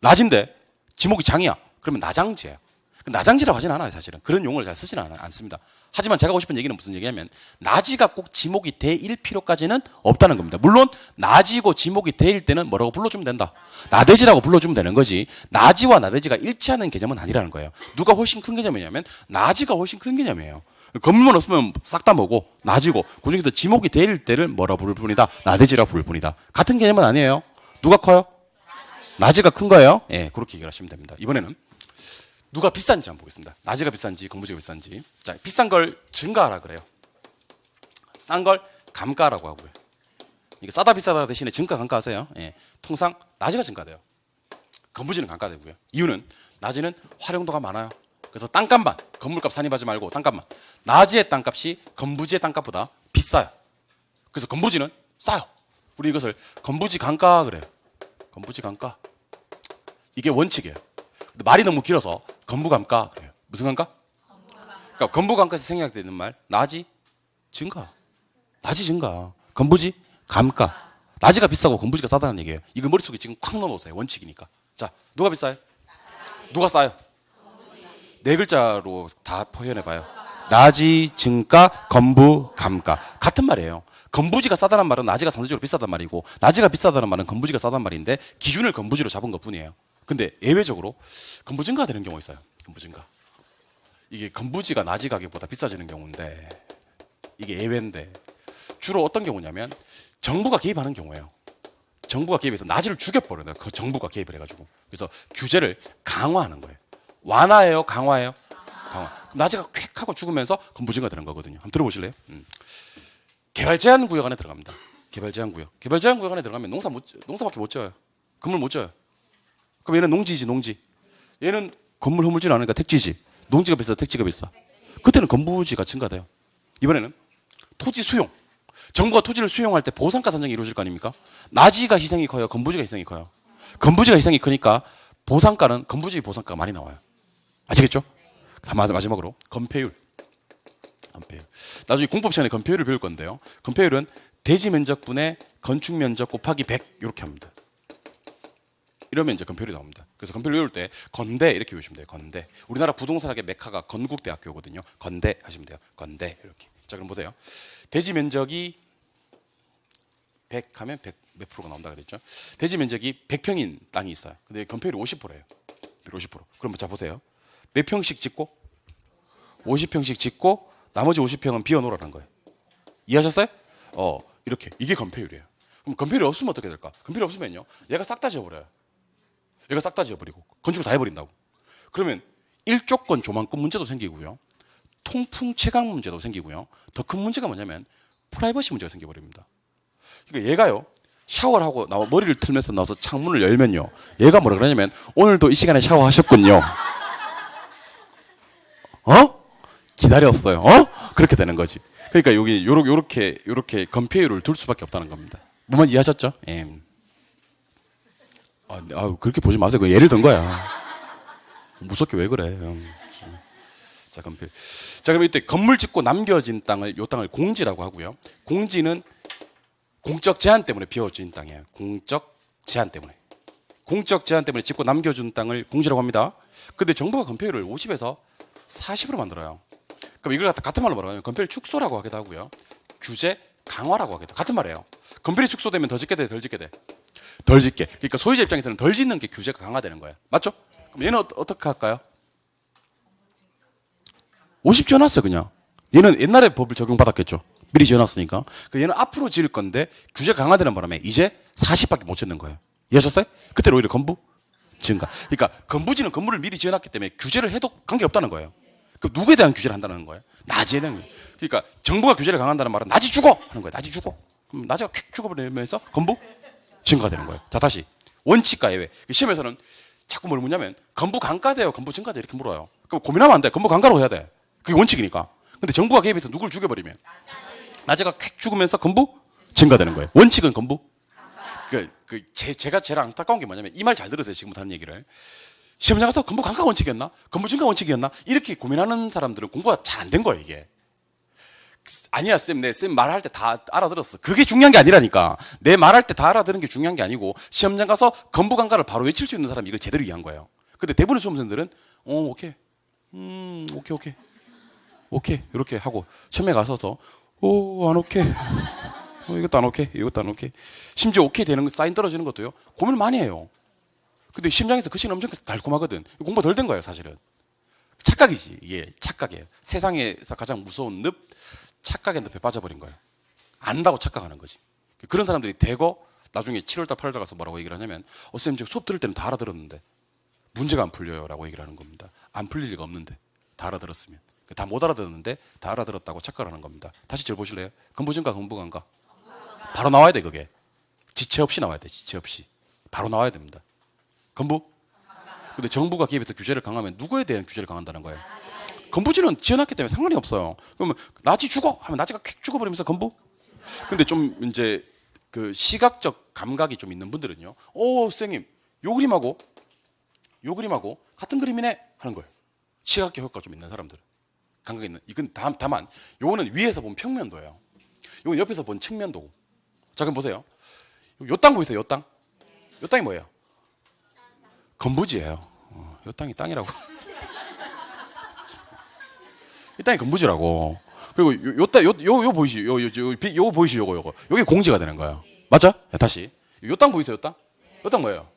나진데 지목이 장이야. 그러면 나장지예요. 나장지라고 하진 않아요, 사실은. 그런 용어를 잘 쓰지는 않습니다. 하지만 제가 하고 싶은 얘기는 무슨 얘기냐면 나지가 꼭 지목이 대일 필요까지는 없다는 겁니다. 물론 나지고 지목이 대일 때는 뭐라고 불러주면 된다. 나대지라고 불러주면 되는 거지. 나지와 나대지가 일치하는 개념은 아니라는 거예요. 누가 훨씬 큰 개념이냐면 나지가 훨씬 큰 개념이에요. 건물만 없으면 싹 다 뭐고 나지고 그중에서 지목이 대일 때를 뭐라 부를 뿐이다. 나대지라고 부를 뿐이다. 같은 개념은 아니에요. 누가 커요? 나지가 큰 거예요. 예, 그렇게 얘기를 하시면 됩니다. 이번에는 누가 비싼지 한번 보겠습니다. 나지가 비싼지 건부지가 비싼지. 자, 비싼 걸 증가하라 그래요. 싼 걸 감가라고 하고요. 이게 싸다 비싸다 대신에 증가 감가 하세요. 예, 통상 나지가 증가돼요. 건부지는 감가되고요. 이유는 나지는 활용도가 많아요. 그래서 땅값만, 건물값 산입하지 말고 땅값만. 나지의 땅값이 건부지의 땅값보다 비싸요. 그래서 건부지는 싸요. 우리 이것을 건부지 감가 그래요. 건부지 감가. 이게 원칙이에요. 근데 말이 너무 길어서 건부감가 그래요. 무슨 감가? 그러니까 건부감가에서 생략되는 말 나지 증가. 나지 증가. 건부지 감가. 나지가 비싸고 건부지가 싸다는 얘기예요. 이거 머릿속에 지금 콱 넣어놓으세요. 원칙이니까. 자, 누가 비싸요? 누가 싸요? 네 글자로 다 표현해봐요. 나지 증가 건부 감가. 같은 말이에요. 건부지가 싸다는 말은 나지가 상대적으로 비싸단 말이고 나지가 비싸다는 말은 건부지가 싸단 말인데 기준을 건부지로 잡은 것뿐이에요. 근데 예외적으로 건부증가 되는 경우가 있어요. 건부증가. 이게 건부지가 나지 가격보다 비싸지는 경우인데 이게 예외인데 주로 어떤 경우냐면 정부가 개입하는 경우예요. 정부가 개입해서 나지를 죽여버려요. 그 정부가 개입을 해가지고. 그래서 규제를 강화하는 거예요. 완화예요? 강화예요? 강화. 나지가 쾌 하고 죽으면서 건부증가 되는 거거든요. 한번 들어보실래요? 개발 제한 구역 안에 들어갑니다. 개발 제한 구역. 개발 제한 구역 안에 들어가면 농사밖에 못 지어요. 건물 못 지어요. 그럼 얘는 농지지, 농지. 얘는 건물 허물지는 않으니까 택지지. 농지가 비싸, 택지가 비싸. 그때는 건부지가 증가돼요. 이번에는 토지 수용. 정부가 토지를 수용할 때 보상가 산정이 이루어질 거 아닙니까? 나지가 희생이 커요? 건부지가 희생이 커요? 건부지가 희생이 크니까 보상가는 건부지 보상가가 많이 나와요. 아시겠죠? 마지막으로 건폐율. 나중에 공법 시간에 건폐율을 배울 건데요. 건폐율은 대지 면적분의 건축 면적 곱하기 100 이렇게 합니다. 이러면 이제 건폐율이 나옵니다. 그래서 건폐율 외울 때 건대 이렇게 외우시면 돼요. 건대. 우리나라 부동산학의 메카가 건국대학교거든요. 건대 하시면 돼요. 건대 이렇게. 자, 그럼 보세요. 대지 면적이 100 하면 100 몇 프로가 나온다 그랬죠? 대지 면적이 100평인 땅이 있어요. 근데 건폐율이 50%예요. 50%. 그럼 자 보세요. 몇 평씩 짓고 50평씩 짓고 나머지 50평은 비워놓으라는 거예요. 이해하셨어요? 이렇게. 이게 건폐율이에요. 그럼 건폐율이 없으면 어떻게 될까? 건폐율이 없으면요. 얘가 싹 다 지어버려요. 얘가 싹 다 지어버리고 건축을 다 해버린다고. 그러면 일조권 조망권 문제도 생기고요. 통풍 채광 문제도 생기고요. 더 큰 문제가 뭐냐면 프라이버시 문제가 생겨버립니다. 그러니까 얘가요. 샤워를 하고 머리를 틀면서 나와서 창문을 열면요. 얘가 뭐라 그러냐면 오늘도 이 시간에 샤워하셨군요. 기다렸어요. 그렇게 되는 거지. 그러니까 여기 요렇게 건폐율을 둘 수밖에 없다는 겁니다. 뭐만 이해하셨죠? 예. 그렇게 보지 마세요. 그 예를 든 거야. 무섭게 왜 그래? 자, 건폐. 자, 그럼 이때 건물 짓고 남겨진 땅을 요 땅을 공지라고 하고요. 공지는 공적 제한 때문에 비워진 땅이에요. 공적 제한 때문에. 공적 제한 때문에 짓고 남겨준 땅을 공지라고 합니다. 근데 정부가 건폐율을 50에서 40으로 만들어요. 그럼 이걸 같은 말로 말하면 건폐율 축소라고 하기도 하고요. 규제 강화라고 하기도 같은 말이에요. 건폐율이 축소되면 더 짓게 돼, 덜 짓게 돼? 덜 짓게. 그러니까 소유자 입장에서는 덜 짓는 게 규제가 강화되는 거예요. 맞죠? 그럼 얘는 어떻게 할까요? 50 지어놨어요, 그냥. 얘는 옛날에 법을 적용받았겠죠. 미리 지어놨으니까. 얘는 앞으로 지을 건데 규제가 강화되는 바람에 이제 40밖에 못 짓는 거예요. 이해하셨어요? 그때 오히려 건부 증가. 그러니까 건부지는 건물을 미리 지어놨기 때문에 규제를 해도 관계없다는 거예요. 그 누구에 대한 규제를 한다는 거예요? 낮에는. 그러니까 정부가 규제를 강한다는 말은 낮이 죽어 하는 거예요. 낮이 죽어. 그럼 낮이가 퀵 죽어버리면서 건부 증가가 되는 거예요. 자, 다시 원칙과 예외. 시험에서는 자꾸 뭘 묻냐면 건부 강가돼요, 건부 증가돼 이렇게 물어요. 그럼 고민하면 안 돼. 건부 강가로 해야 돼. 그게 원칙이니까. 근데 정부가 개입해서 누굴 죽여버리면 낮이가 퀵 죽으면서 건부 증가되는 거예요. 원칙은 건부. 제가 제일 안타까운 게 뭐냐면 이 말 잘 들으세요. 지금부터 하는 얘기를. 시험장 가서 건부 강가 원칙이었나? 건부 증가 원칙이었나? 이렇게 고민하는 사람들은 공부가 잘 안 된 거예요, 이게. 아니야, 쌤 말할 때 다 알아들었어. 그게 중요한 게 아니라니까. 내 말할 때 다 알아들은 게 중요한 게 아니고 시험장 가서 건부 강가를 바로 외칠 수 있는 사람이 이걸 제대로 이해한 거예요. 근데 대부분의 수험생들은 오케이. 오케이. 이렇게 하고 시험에 가서서 안 오케이. 이것도 안 오케이. 이것도 안 오케이. 심지어 오케이 되는 사인 떨어지는 것도요. 고민을 많이 해요. 근데 시험장에서 그 시간 엄청 달콤하거든. 공부 덜 된 거예요, 사실은. 착각이지. 이게 착각이에요. 세상에서 가장 무서운 늪, 착각의 늪에 빠져버린 거예요. 안다고 착각하는 거지. 그런 사람들이 대거 나중에 7월달, 8월달 가서 뭐라고 얘기를 하냐면 선생님 지금 수업 들을 때는 다 알아들었는데 문제가 안 풀려요 라고 얘기를 하는 겁니다. 안 풀릴 리가 없는데 다 알아들었으면. 다 못 알아들었는데 다 알아들었다고 착각을 하는 겁니다. 다시 절 보실래요? 건부증가, 건부강가. 바로 나와야 돼, 그게. 지체 없이 나와야 돼, 지체 없이. 바로 나와야 됩니다. 건부? 근데 정부가 개입해서 규제를 강하면 누구에 대한 규제를 강한다는 거예요? 건부지는 지어놨기 때문에 상관이 없어요. 그러면 낮이 죽어 하면 낮이가 퀵 죽어버리면서 건부? 근데 좀 이제 그 시각적 감각이 좀 있는 분들은요. 선생님, 요 그림하고 같은 그림이네 하는 거예요. 시각적 효과가 좀 있는 사람들은. 감각이 있는. 이건 다만 요거는 위에서 본 평면도예요. 요건 옆에서 본 측면도고. 자, 그럼 보세요. 요 땅 보이세요? 요 땅? 요 땅이 뭐예요? 건부지예요. 요 땅이 땅이라고. 이 땅이 건부지라고. 그리고 요 보이시죠? 요 보이시죠? 요거. 요게 공지가 되는 거예요. 맞죠? 다시. 요 땅 보이세요? 요 땅? 요 땅 뭐예요?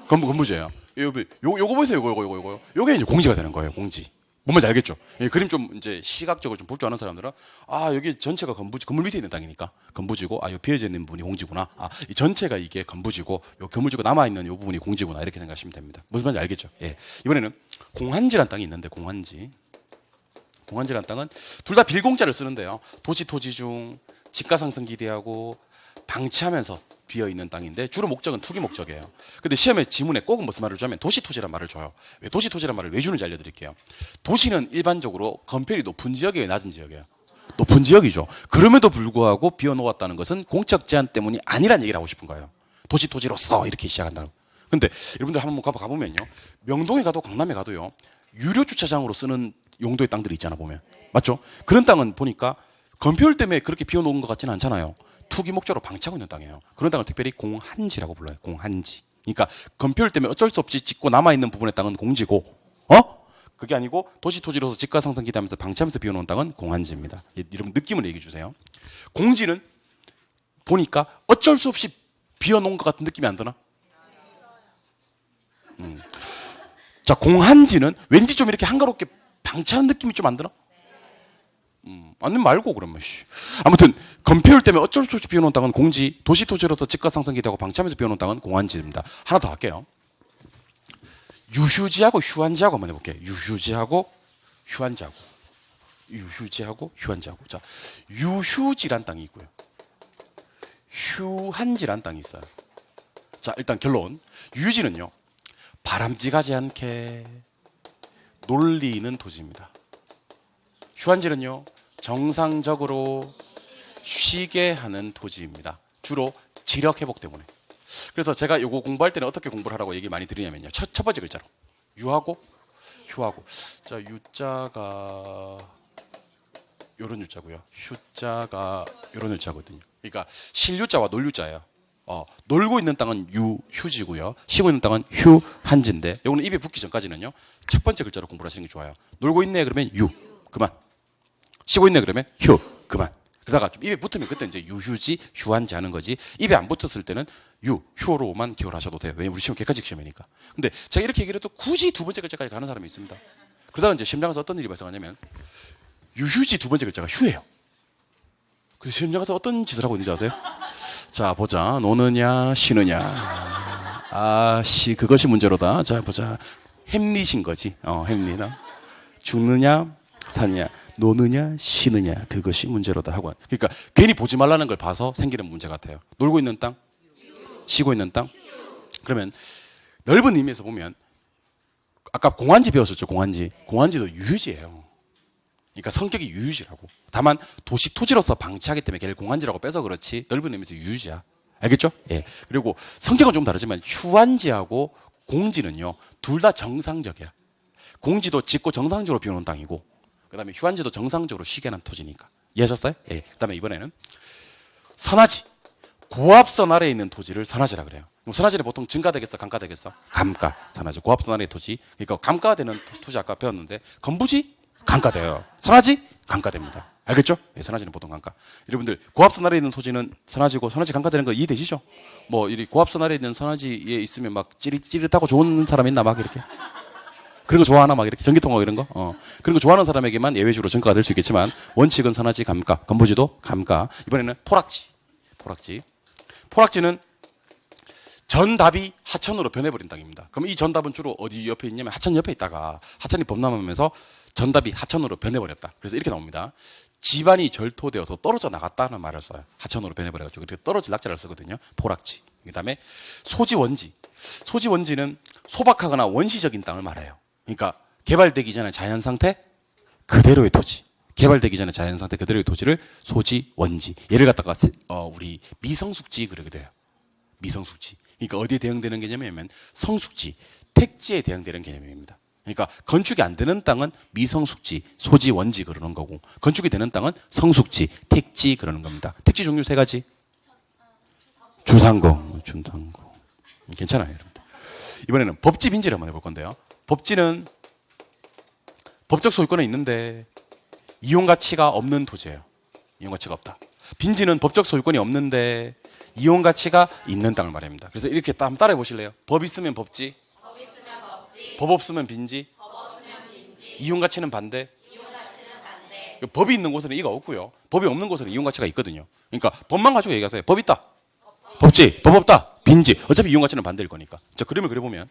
건부지예요. 요거 보이세요? 요거. 요게 이제 공지가 되는 거예요. 공지. 뭔 말인지 알겠죠? 그림 좀 이제 시각적으로 좀 볼 줄 아는 사람들은 여기 전체가 건부지, 건물 밑에 있는 땅이니까 건부지고 요 비어져 있는 부분이 공지구나. 이 전체가 이게 건부지고 요 건물지고 남아 있는 요 부분이 공지구나. 이렇게 생각하시면 됩니다. 무슨 말인지 알겠죠? 예. 이번에는 공한지란 땅이 있는데 공한지란 땅은 둘 다 빌공자를 쓰는데요. 도시 토지 중 집가 상승 기대하고 방치하면서 비어있는 땅인데 주로 목적은 투기 목적이에요. 근데 시험에 지문에 꼭 무슨 말을 주냐면 도시토지란 말을 줘요. 왜 도시토지란 말을 왜 주는지 알려드릴게요. 도시는 일반적으로 건폐율이 높은 지역이에요, 낮은 지역이에요? 높은 지역이죠. 그럼에도 불구하고 비워놓았다는 것은 공적 제한 때문이 아니란 얘기를 하고 싶은 거예요. 도시토지로서 이렇게 시작한다는. 근데 여러분들 한번 가보면요, 명동에 가도 강남에 가도요, 유료 주차장으로 쓰는 용도의 땅들이 있잖아, 보면. 맞죠? 그런 땅은 보니까 건폐율 때문에 그렇게 비워놓은 것 같지는 않잖아요. 투기 목적으로 방치하고 있는 땅이에요. 그런 땅을 특별히 공한지라고 불러요. 공한지. 그러니까 건폐율 때문에 어쩔 수 없이 짓고 남아있는 부분의 땅은 공지고, 그게 아니고 도시토지로서 집가상승 기대하면서 방치하면서 비워놓은 땅은 공한지입니다. 여러분 느낌을 얘기해 주세요. 공지는 보니까 어쩔 수 없이 비워놓은 것 같은 느낌이 안 드나? 자, 공한지는 왠지 좀 이렇게 한가롭게 방치하는 느낌이 좀 안 드나? 아니 말고 그러면 아무튼 건폐율 때문에 어쩔 수 없이 비워놓은 땅은 공지, 도시토지로서 집가상승 기대하고 방치하면서 비워놓은 땅은 공한지입니다. 하나 더 할게요. 유휴지하고 휴한지하고 한번 해볼게요. 유휴지하고 휴한지하고. 유휴지하고 휴한지하고. 자, 유휴지란 땅이 있고요, 휴한지란 땅이 있어요. 자, 일단 결론. 유휴지는요, 바람직하지 않게 놀리는 토지입니다. 휴한지는요, 정상적으로 쉬게 하는 토지입니다. 주로 지력 회복 때문에. 그래서 제가 요거 공부할 때는 어떻게 공부를 하라고 얘기 많이 드리냐면요, 첫 번째 글자로 유하고 휴하고. 자, 유자가 요런 유자고요, 휴자가 요런 유자거든요. 그러니까 실유자와 놀유자예요. 놀고 있는 땅은 유휴지고요, 쉬고 있는 땅은 휴한지인데, 요거는 입에 붙기 전까지는요, 첫 번째 글자로 공부를 하시는 게 좋아요. 놀고 있네 그러면 유, 그만. 쉬고 있네 그러면 휴, 그만. 그러다가 좀 입에 붙으면 그때 이제 유휴지, 휴한지 하는 거지. 입에 안 붙었을 때는 유, 휴로만 기억을 하셔도 돼요. 왜냐면 우리 시험 객관식 시험이니까. 근데 제가 이렇게 얘기를 해도 굳이 두 번째 글자까지 가는 사람이 있습니다. 그러다가 이제 시험장 가서 어떤 일이 발생하냐면 유휴지 두 번째 글자가 휴예요. 그래서 시험장 가서 어떤 짓을 하고 있는지 아세요? 자, 보자. 노느냐 쉬느냐. 그것이 문제로다. 자, 보자. 햄릿인 거지. 햄릿. 죽느냐 사느냐, 노느냐 쉬느냐, 그것이 문제로다 하고. 그러니까 괜히 보지 말라는 걸 봐서 생기는 문제 같아요. 놀고 있는 땅, 쉬고 있는 땅. 그러면 넓은 의미에서 보면 아까 공한지 배웠었죠. 공한지도 유휴지예요. 그러니까 성격이 유휴지라고. 다만 도시 토지로서 방치하기 때문에 걔를 공한지라고 빼서 그렇지 넓은 의미에서 유휴지야. 알겠죠? 예. 그리고 성격은 좀 다르지만 휴한지하고 공지는요, 둘 다 정상적이야. 공지도 짓고 정상적으로 비워놓은 땅이고, 그 다음에 휴한지도 정상적으로 쉬게 한 토지니까. 이해하셨어요? 예. 그 다음에 이번에는 선하지. 고압선 아래에 있는 토지를 선하지라 그래요. 그럼 선하지는 보통 증가되겠어, 감가되겠어? 감가. 선하지. 고압선 아래의 토지. 그러니까 감가되는 토지 아까 배웠는데, 건부지? 감가돼요. 선하지? 감가됩니다. 알겠죠? 예, 선하지는 보통 감가. 여러분들 고압선 아래에 있는 토지는 선하지고, 선하지 감가되는 거 이해되시죠? 뭐 이 고압선 아래에 있는 선하지에 있으면 막 찌릿찌릿하고 좋은 사람 있나 막 이렇게. 그런 거 좋아하나 막 이렇게 전기통하고 이런 거? 그런 거 좋아하는 사람에게만 예외적으로 전가가 될 수 있겠지만 원칙은 선하지 감가, 건부지도 감가. 이번에는 포락지는 전답이 하천으로 변해버린 땅입니다. 그럼 이 전답은 주로 어디 옆에 있냐면 하천 옆에 있다가 하천이 범람하면서 전답이 하천으로 변해버렸다. 그래서 이렇게 나옵니다. 집안이 절토되어서 떨어져 나갔다는 말을 써요. 하천으로 변해버려가지고. 그래서 떨어질 낙자를 쓰거든요. 포락지. 그 다음에 소지원지는 소박하거나 원시적인 땅을 말해요. 그러니까 개발되기 전에 자연 상태 그대로의 토지. 개발되기 전에 자연 상태 그대로의 토지를 소지원지. 얘를 갖다가 우리 미성숙지 그러게 돼요. 미성숙지. 그러니까 어디에 대응되는 개념이냐면 성숙지, 택지에 대응되는 개념입니다. 그러니까 건축이 안 되는 땅은 미성숙지, 소지원지 그러는 거고, 건축이 되는 땅은 성숙지, 택지 그러는 겁니다. 택지 종류 세 가지. 주상공, 준상공. 괜찮아요, 여러분들. 이번에는 법지 빈지를 한번 해볼 건데요. 법지는 법적 소유권은 있는데 이용 가치가 없는 토지예요. 이용 가치가 없다. 빈지는 법적 소유권이 없는데 이용 가치가 있는 땅을 말합니다. 그래서 이렇게 한번 따라해 보실래요? 법 있으면 법지, 법 없으면 빈지, 이용 가치는 반대. 법이 있는 곳에는 이가 없고요. 법이 없는 곳에는 이용 가치가 있거든요. 그러니까 법만 가지고 얘기하세요. 법 있다. 법지, 법 없다. 빈지. 어차피 이용 가치는 반대일 거니까. 자, 그림을 그려보면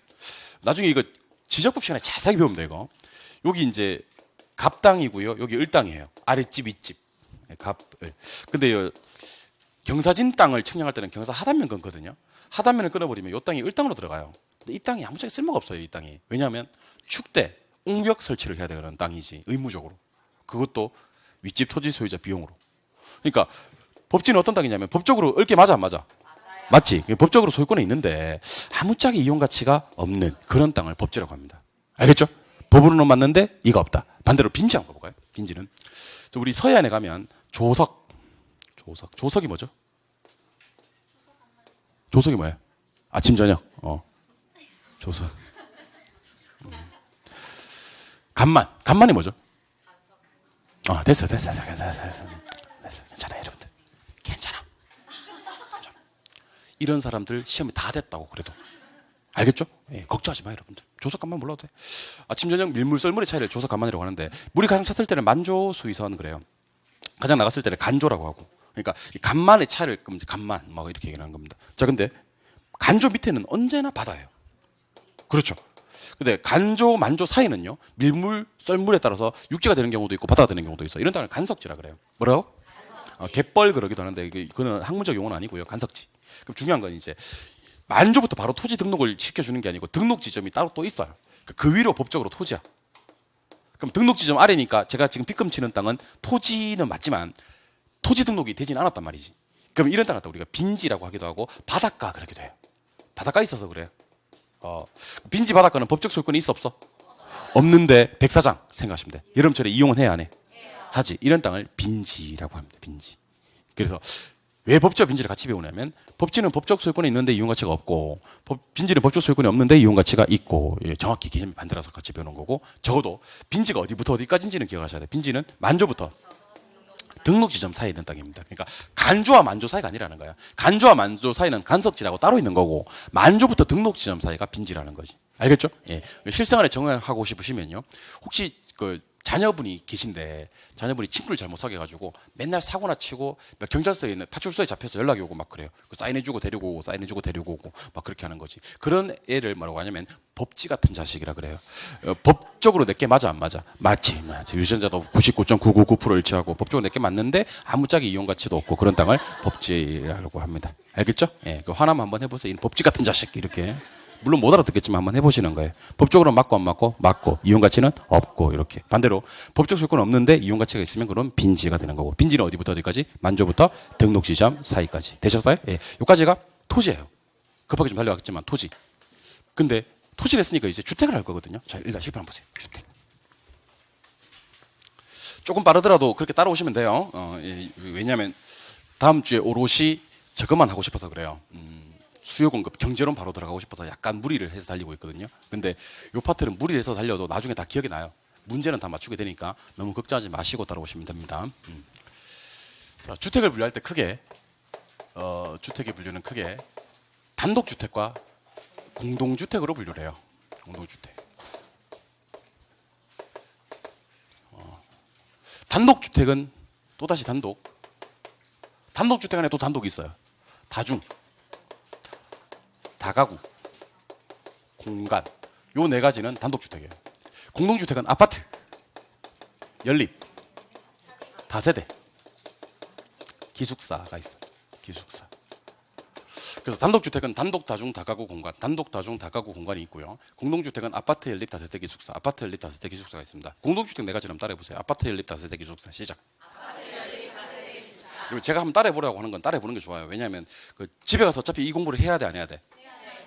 나중에 이거 지적법 시간에 자세하게 배우면 돼, 이거. 여기 이제 갑땅이고요. 여기 을땅이에요. 아랫집, 윗집. 갑을. 근데 경사진 땅을 측량할 때는 경사 하단면 끊거든요. 하단면을 끊어버리면 이 땅이 을땅으로 들어가요. 근데 이 땅이 아무짝에 쓸모가 없어요. 이 땅이. 왜냐하면 축대, 옹벽 설치를 해야 되는 땅이지. 의무적으로. 그것도 윗집 토지 소유자 비용으로. 그러니까 법지는 어떤 땅이냐면 법적으로 을게 맞아 안 맞아? 맞지? 법적으로 소유권에 있는데 아무짝에 이용 가치가 없는 그런 땅을 법지라고 합니다. 알겠죠? 법으로는 맞는데 이가 없다. 반대로 빈지 한번 가볼까요? 빈지는 우리 서해안에 가면 조석이 뭐죠? 조석이 뭐예요? 아침 저녁. 조석. 간만이 뭐죠? 됐어. 괜찮아요, 여러분들. 괜찮아. 이런 사람들 시험이 다 됐다고 그래도. 알겠죠? 예, 걱정하지 마, 여러분들. 조석간만 몰라도 돼. 아침 저녁 밀물 썰물의 차이를 조석간만이라고 하는데 물이 가장 찼을 때는 만조 수위선 그래요. 가장 나갔을 때는 간조라고 하고. 그러니까 이 간만의 차를 간만 막 이렇게 얘기하는 겁니다. 자, 근데 간조 밑에는 언제나 바다예요. 그렇죠? 근데 간조, 만조 사이는요, 밀물, 썰물에 따라서 육지가 되는 경우도 있고 바다가 되는 경우도 있어. 이런 땅을 간석지라 그래요. 뭐라고? 갯벌 그러기도 하는데 그거는 학문적 용어는 아니고요. 간석지. 그럼 중요한 건 이제 만조부터 바로 토지 등록을 시켜주는 게 아니고 등록 지점이 따로 또 있어요. 그 위로 법적으로 토지야. 그럼 등록 지점 아래니까 제가 지금 빗금 치는 땅은 토지는 맞지만 토지 등록이 되진 않았단 말이지. 그럼 이런 땅을 우리가 빈지라고 하기도 하고 바닷가 그러기도 해요. 바닷가 있어서 그래요. 빈지 바닷가는 법적 소유권이 있어 없어? 없는데 백사장 생각하시면 돼. 여름철에 이용은 해야 안 해? 하지. 이런 땅을 빈지라고 합니다. 빈지. 그래서 왜 법지와 빈지를 같이 배우냐면 법지는 법적 소유권이 있는데 이용 가치가 없고 빈지는 법적 소유권이 없는데 이용 가치가 있고, 정확히 개념이 반대라서 같이 배우는 거고, 적어도 빈지가 어디부터 어디까지인지는 기억하셔야 돼. 빈지는 만조부터 등록 지점 사이에 있는 땅입니다. 그러니까 간조와 만조 사이가 아니라는 거야. 간조와 만조 사이는 간석지라고 따로 있는 거고 만조부터 등록 지점 사이가 빈지라는 거지. 알겠죠? 예. 실생활에 적용하고 싶으시면요. 혹시 자녀분이 계신데 자녀분이 친구를 잘못 사귀어가지고 맨날 사고나 치고 경찰서에 있는 파출소에 잡혀서 연락이 오고 막 그래요. 사인해주고 데리고 오고 사인해주고 데리고 오고 막 그렇게 하는 거지. 그런 애를 뭐라고 하냐면 법지 같은 자식이라 그래요. 법적으로 내게 맞아 안 맞아? 맞지. 유전자도 99.999% 일치하고 법적으로 내게 맞는데 아무짝에 이용 가치도 없고 그런 땅을 법지라고 합니다. 알겠죠? 예, 그 화남 한번 해보세요. 이 법지 같은 자식 이렇게. 물론 못 알아듣겠지만 한번 해보시는 거예요. 법적으로 맞고 안 맞고? 맞고. 이용 가치는 없고. 이렇게. 반대로 법적 소유권 없는데 이용 가치가 있으면 그럼 빈지가 되는 거고. 빈지는 어디부터 어디까지? 만조부터 등록 지점 사이까지. 되셨어요? 예. 여기까지가 토지예요. 급하게 좀 달려왔겠지만 토지. 근데 토지를 했으니까 이제 주택을 할 거거든요. 자, 일단 실패 한번 보세요. 주택. 조금 빠르더라도 그렇게 따라오시면 돼요. 왜냐하면 다음 주에 오롯이 저것만 하고 싶어서 그래요. 수요 공급, 경제론 바로 들어가고 싶어서 약간 무리를 해서 달리고 있거든요. 근데 이 파트는 무리를 해서 달려도 나중에 다 기억이 나요. 문제는 다 맞추게 되니까 너무 걱정하지 마시고 따라오시면 됩니다. 자, 주택을 분류할 때 크게 주택의 분류는 크게 단독주택과 공동주택으로 분류를 해요. 공동주택. 단독주택은 또다시 단독주택 안에 또 단독이 있어요. 다중, 다가구, 공간, 요 네 가지는 단독주택이에요. 공동주택은 아파트, 연립, 다세대, 기숙사가 있어요. 기숙사. 그래서 단독주택은 단독, 다중, 다가구, 공간, 단독, 다중, 다가구, 공간이 있고요. 공동주택은 아파트, 연립, 다세대, 기숙사, 아파트, 연립, 다세대, 기숙사가 있습니다. 공동주택 네 가지를 한번 따라해보세요. 아파트, 연립, 다세대, 기숙사. 시작. 그리고 제가 한번 따라해보라고 하는 건 따라해보는 게 좋아요. 왜냐하면 집에 가서 어차피 이 공부를 해야 돼, 안 해야 돼?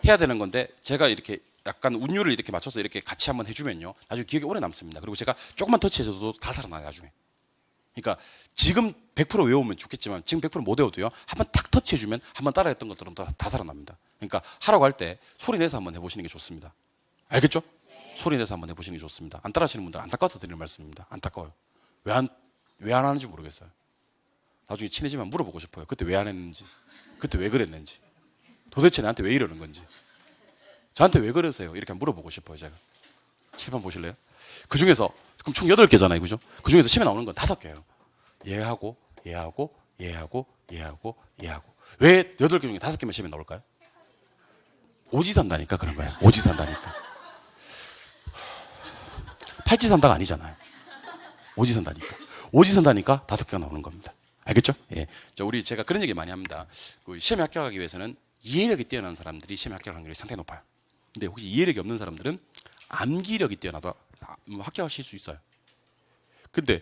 해야 되는 건데 제가 이렇게 약간 운율을 이렇게 맞춰서 이렇게 같이 한번 해주면요, 나중에 기억에 오래 남습니다. 그리고 제가 조금만 터치해줘도 다 살아나요, 나중에. 그러니까 지금 100% 외우면 좋겠지만 지금 100%못 외워도요, 한번 탁 터치해주면 한번 따라했던 것들은 다 살아납니다. 그러니까 하라고 할 때 소리 내서 한번 해보시는 게 좋습니다. 알겠죠? 소리 내서 한번 해보시는 게 좋습니다. 안 따라하시는 분들은 안타까워서 드리는 말씀입니다. 안타까워요. 왜 안 하는지 모르겠어요. 나중에 친해지면 물어보고 싶어요. 그때 왜 안 했는지, 그때 왜 그랬는지, 도대체 나한테 왜 이러는 건지, 저한테 왜 그러세요? 이렇게 물어보고 싶어요. 제가 칠판 보실래요? 그 중에서 그럼 총 8개잖아요, 그죠? 그 중에서 시험에 나오는 건 5개예요. 얘하고 얘하고 얘하고 얘하고 얘하고. 왜 8개 중에 5개만 시험에 나올까요? 오지선다니까 그런 거예요. 오지선다니까. 팔지선다가 아니잖아요. 오지선다니까. 오지선다니까 5개가 나오는 겁니다. 알겠죠? 예. 우리 제가 그런 얘기 많이 합니다. 그 시험에 합격하기 위해서는 이해력이 뛰어난 사람들이 시험에 합격할 확률이 상당히 높아요. 근데 혹시 이해력이 없는 사람들은 암기력이 뛰어나도 합격하실 수 있어요. 근데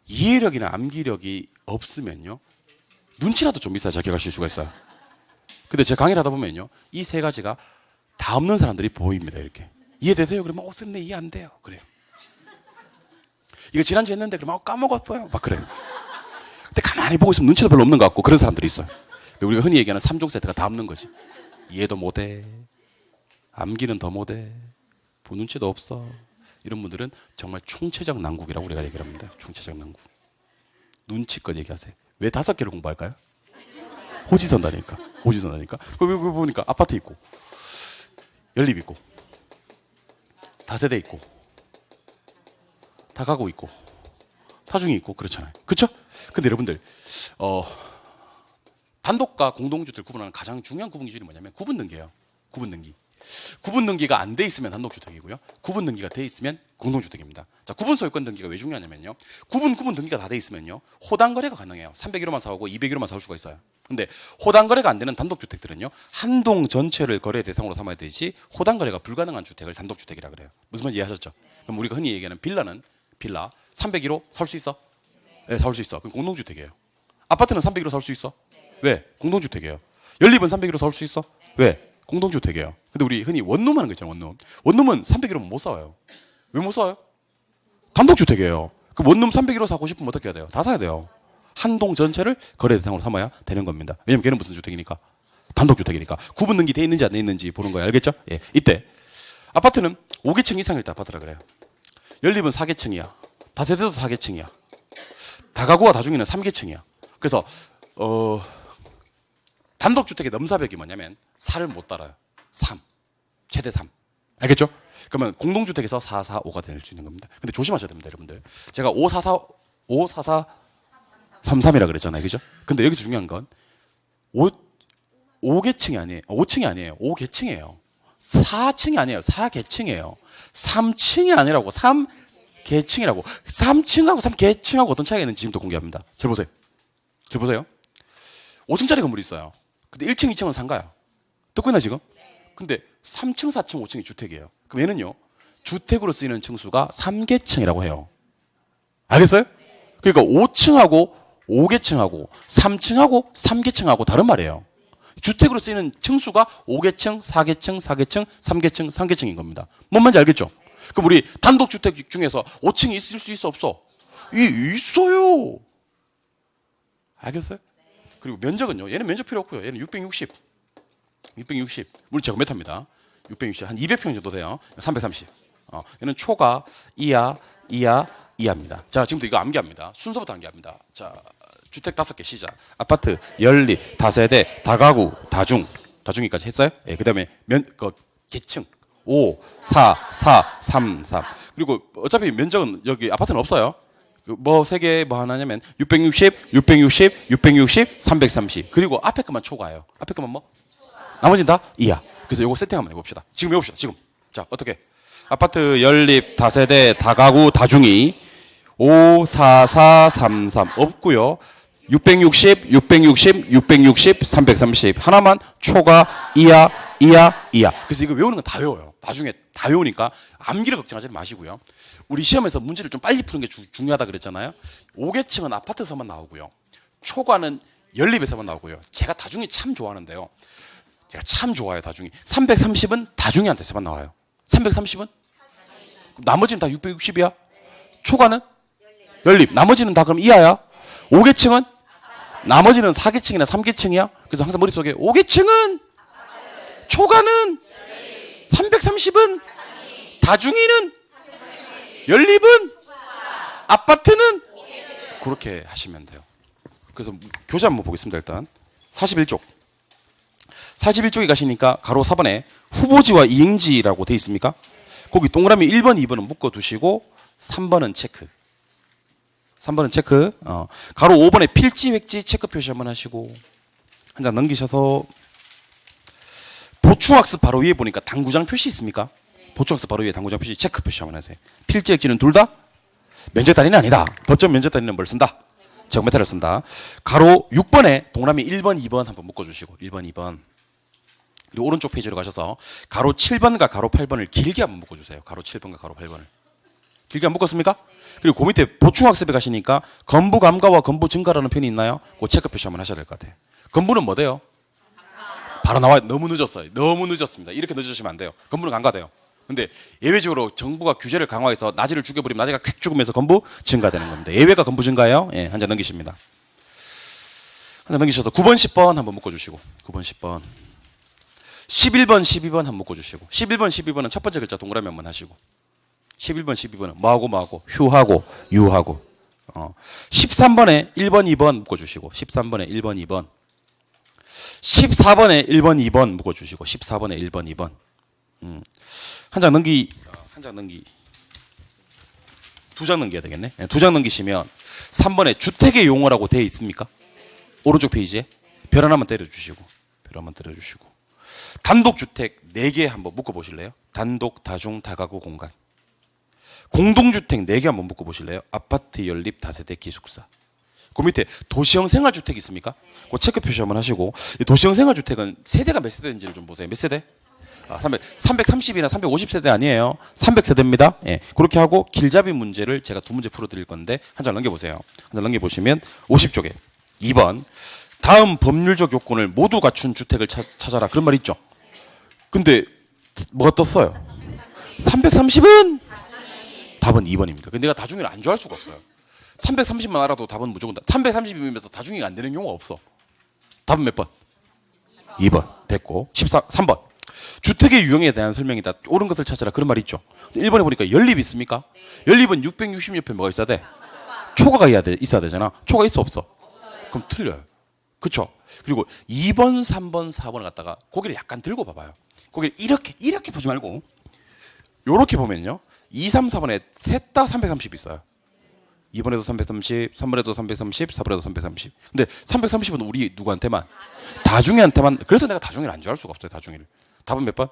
이해력이나 암기력이 없으면요, 눈치라도 좀 있어야 합격하실 수가 있어요. 근데 제가 강의를 하다 보면요, 이 세 가지가 다 없는 사람들이 보입니다. 이렇게 이해되세요? 그러면 쌤네 이해 안 돼요. 그래요. 이거 지난주 했는데 그러면 까먹었어요. 막 그래요. 근데 가만히 보고 있으면 눈치도 별로 없는 것 같고 그런 사람들이 있어요. 우리가 흔히 얘기하는 3종 세트가 다 없는 거지. 이해도 못해, 암기는 더 못해, 본 눈치도 없어. 이런 분들은 정말 총체적 난국이라고 우리가 얘기를 합니다. 총체적 난국. 눈치껏 얘기하세요. 왜 5개를 공부할까요? 호지선다니까. 호지선다니까. 보니까 아파트 있고, 연립 있고, 다세대 있고, 다가구 있고, 타중이 있고, 그렇잖아요. 그렇죠? 근데 여러분들, 단독과 공동주택을 구분하는 가장 중요한 구분 기준이 뭐냐면 구분 등기예요. 구분 등기. 구분 등기가 안 돼 있으면 단독주택이고요. 구분 등기가 돼 있으면 공동주택입니다. 자, 구분 소유권 등기가 왜 중요하냐면요. 구분 등기가 다 돼 있으면요, 호당 거래가 가능해요. 301호만 사오고 201호만 사올 수가 있어요. 근데 호당 거래가 안 되는 단독주택들은요, 한 동 전체를 거래 대상으로 삼아야 되지 호당 거래가 불가능한 주택을 단독주택이라 그래요. 무슨 말인지 이해하셨죠? 그럼 우리가 흔히 얘기하는 빌라 301호 사올 수 있어? 네, 사올 수 있어. 그럼 공동주택이에요. 아파트는 301호 사올 수 있어? 왜? 공동주택이에요. 연립은 301호 사올 수 있어? 왜? 공동주택이에요. 근데 우리 흔히 원룸 하는 거 있잖아요. 원룸. 원룸은 301호면 못 사와요. 왜 못 사와요? 단독주택이에요. 그 원룸 301호 사고 싶으면 어떻게 해야 돼요? 다 사야 돼요. 한 동 전체를 거래 대상으로 삼아야 되는 겁니다. 왜냐면 걔는 무슨 주택이니까? 단독주택이니까. 구분 등기 돼 있는지 안 돼 있는지 보는 거예요. 알겠죠? 예. 이때 아파트는 5계층 이상일 때 아파트라 그래요. 연립은 4계층이야. 다세대도 4계층이야. 다가구와 다중이는 3계층이야. 그래서 단독주택의 넘사벽이 뭐냐면 4를 못 달아요. 3. 최대 3. 알겠죠? 그러면 공동주택에서 4, 4, 5가 될 수 있는 겁니다. 근데 조심하셔야 됩니다, 여러분들. 제가 5, 4, 4, 3, 3이라 그랬잖아요. 그죠? 근데 여기서 중요한 건 5계층이 아니에요. 5층이 아니에요. 5계층이에요. 4층이 아니에요. 4계층이에요. 3층이 아니라고. 3계층이라고. 3층하고 3계층하고 어떤 차이가 있는지 지금부터 공개합니다. 잘 보세요. 잘 보세요. 5층짜리 건물이 있어요. 근데 1층, 2층은 상가야. 듣고 있나 지금? 근데 3층, 4층, 5층이 주택이에요. 그럼 얘는요, 주택으로 쓰이는 층수가 3계층이라고 해요. 알겠어요? 그러니까 5층하고 5계층하고 3층하고 3계층하고 다른 말이에요. 주택으로 쓰이는 층수가 5계층, 4계층, 4계층, 3계층, 3계층인 겁니다. 뭔 말인지 알겠죠? 그럼 우리 단독주택 중에서 5층이 있을 수 있어 없어? 있어요. 알겠어요? 그리고 면적은요, 얘는 면적 필요 없고요. 얘는 660. 물론 제가 몇 합니다. 660. 한 200평 정도 돼요. 330. 얘는 초가, 이하입니다. 자, 지금부터 이거 암기합니다. 순서부터 암기합니다. 자, 주택 5개 시작. 아파트, 연립, 다세대, 다가구, 다중이까지 했어요? 예, 그 다음에 계층. 5, 4, 3. 그리고 어차피 면적은 여기 아파트는 없어요. 세 개 뭐 하나냐면 660, 330. 그리고 앞에 것만 초과예요. 앞에 것만 뭐? 나머지는 다 이하. 그래서 요거 세팅 한번 해봅시다. 지금 해봅시다. 지금. 자, 어떻게? 아파트, 연립, 다세대, 다가구, 다중이 5, 4, 3 없고요. 660, 330 하나만 초과, 이하. 그래서 이거 외우는 건 다 외워요. 나중에 다 외우니까 암기를 걱정하지 마시고요. 우리 시험에서 문제를 좀 빨리 푸는 게 중요하다 그랬잖아요. 5계층은 아파트에서만 나오고요. 초과는 연립에서만 나오고요. 제가 다중이 참 좋아하는데요. 제가 참 좋아요, 다중이. 330은 다중이한테서만 나와요. 330은? 나머지는 다 660이야? 초과는? 연립. 나머지는 다 그럼 이하야? 5계층은? 나머지는 4계층이나 3계층이야? 그래서 항상 머릿속에 5계층은? 초과는? 330은? 다중이는? 연립은? 아파트는? 그렇게 하시면 돼요. 그래서 교재 한번 보겠습니다. 일단 41쪽. 41쪽에 가시니까 가로 4번에 후보지와 이행지라고 돼 있습니까? 거기 동그라미 1번, 2번은 묶어두시고 3번은 체크. 가로 5번에 필지, 획지 체크 표시 한번 하시고 한 장 넘기셔서 보충학습 바로 위에 보니까 당구장 표시 있습니까? 보충학습 바로 위에 당구장 표시 체크 표시 한번 하세요. 필지, 획지는 둘 다 면적 단위는 아니다. 법정 면적 단위는 뭘 쓴다? 정메타를 쓴다. 가로 6번에 동그라미 1번, 2번 한번 묶어주시고 1번, 2번. 그리고 오른쪽 페이지로 가셔서 가로 7번과 가로 8번을 길게 한번 묶어주세요. 가로 7번과 가로 8번을. 길게 안 묶었습니까? 그리고 그 밑에 보충학습에 가시니까 건부 감가와 건부 증가라는 표현이 있나요? 그 체크 표시 한번 하셔야 될 것 같아요. 건부는 뭐 돼요? 바로 나와요. 너무 늦었어요. 너무 늦었습니다. 이렇게 늦으시면 안 돼요. 건부는 감가돼요. 근데 예외적으로 정부가 규제를 강화해서 나지를 죽여버리면 나지가 퀵 죽으면서 건부 증가되는 겁니다. 예외가 건부 증가예요. 예, 한 장 넘기십니다. 한 장 넘기셔서 9번, 10번 한번 묶어주시고 9번, 10번 11번, 12번 한번 묶어주시고 11번, 12번은 첫 번째 글자 동그라미 한번 하시고 11번, 12번은 뭐하고 휴하고 유하고 13번에 1번, 2번 묶어주시고 13번에 1번, 2번 14번에 1번, 2번 묶어주시고 14번에 1번, 2번 한 장 넘기 두 장 넘겨야 되겠네. 두 장 넘기시면 3번에 주택의 용어라고 되어 있습니까? 오른쪽 페이지에 별 하나만 때려주시고 별 하나만 때려주시고 단독주택 4개 한번 묶어보실래요? 단독, 다중, 다가구 공간 공동주택 4개 한번 묶어보실래요? 아파트, 연립, 다세대, 기숙사. 그 밑에 도시형 생활주택 있습니까? 그 체크 표시 한번 하시고 도시형 생활주택은 세대가 몇 세대인지를 좀 보세요. 몇 세대? 330이나 350세대 아니에요. 300세대입니다. 예, 그렇게 하고 길잡이 문제를 제가 2문제 풀어드릴 건데 한 장 넘겨보세요. 한 장 넘겨보시면 50쪽에 2번 다음 법률적 요건을 모두 갖춘 주택을 찾아라. 그런 말 있죠. 근데 뭐가 떴어요? 330은? 답은 2번입니다. 근데 내가 다중이를 안 좋아할 수가 없어요. 330만 알아도 답은 무조건 330이면서 다중이가 안 되는 경우가 없어. 답은 몇 번? 2번. 됐고 3번 주택의 유형에 대한 설명이다. 옳은 것을 찾아라. 그런 말이 있죠. 1번에 보니까 연립이 있습니까? 연립은 660옆에 뭐가 있어야 돼? 초과가 있어야 되잖아. 초과 있어 없어? 그럼 틀려요. 그쵸? 그리고 2번, 3번, 4번을 갖다가 고개를 약간 들고 봐봐요. 고개를 이렇게 보지 말고 요렇게 보면요. 2, 3, 4번에 셋 다 330 있어요. 2번에도 330, 3번에도 330, 4번에도 330. 근데 330은 우리 누구한테만? 다중이한테만. 그래서 내가 다중이를 안 좋아할 수가 없어요. 다중이를. 답은 몇 번?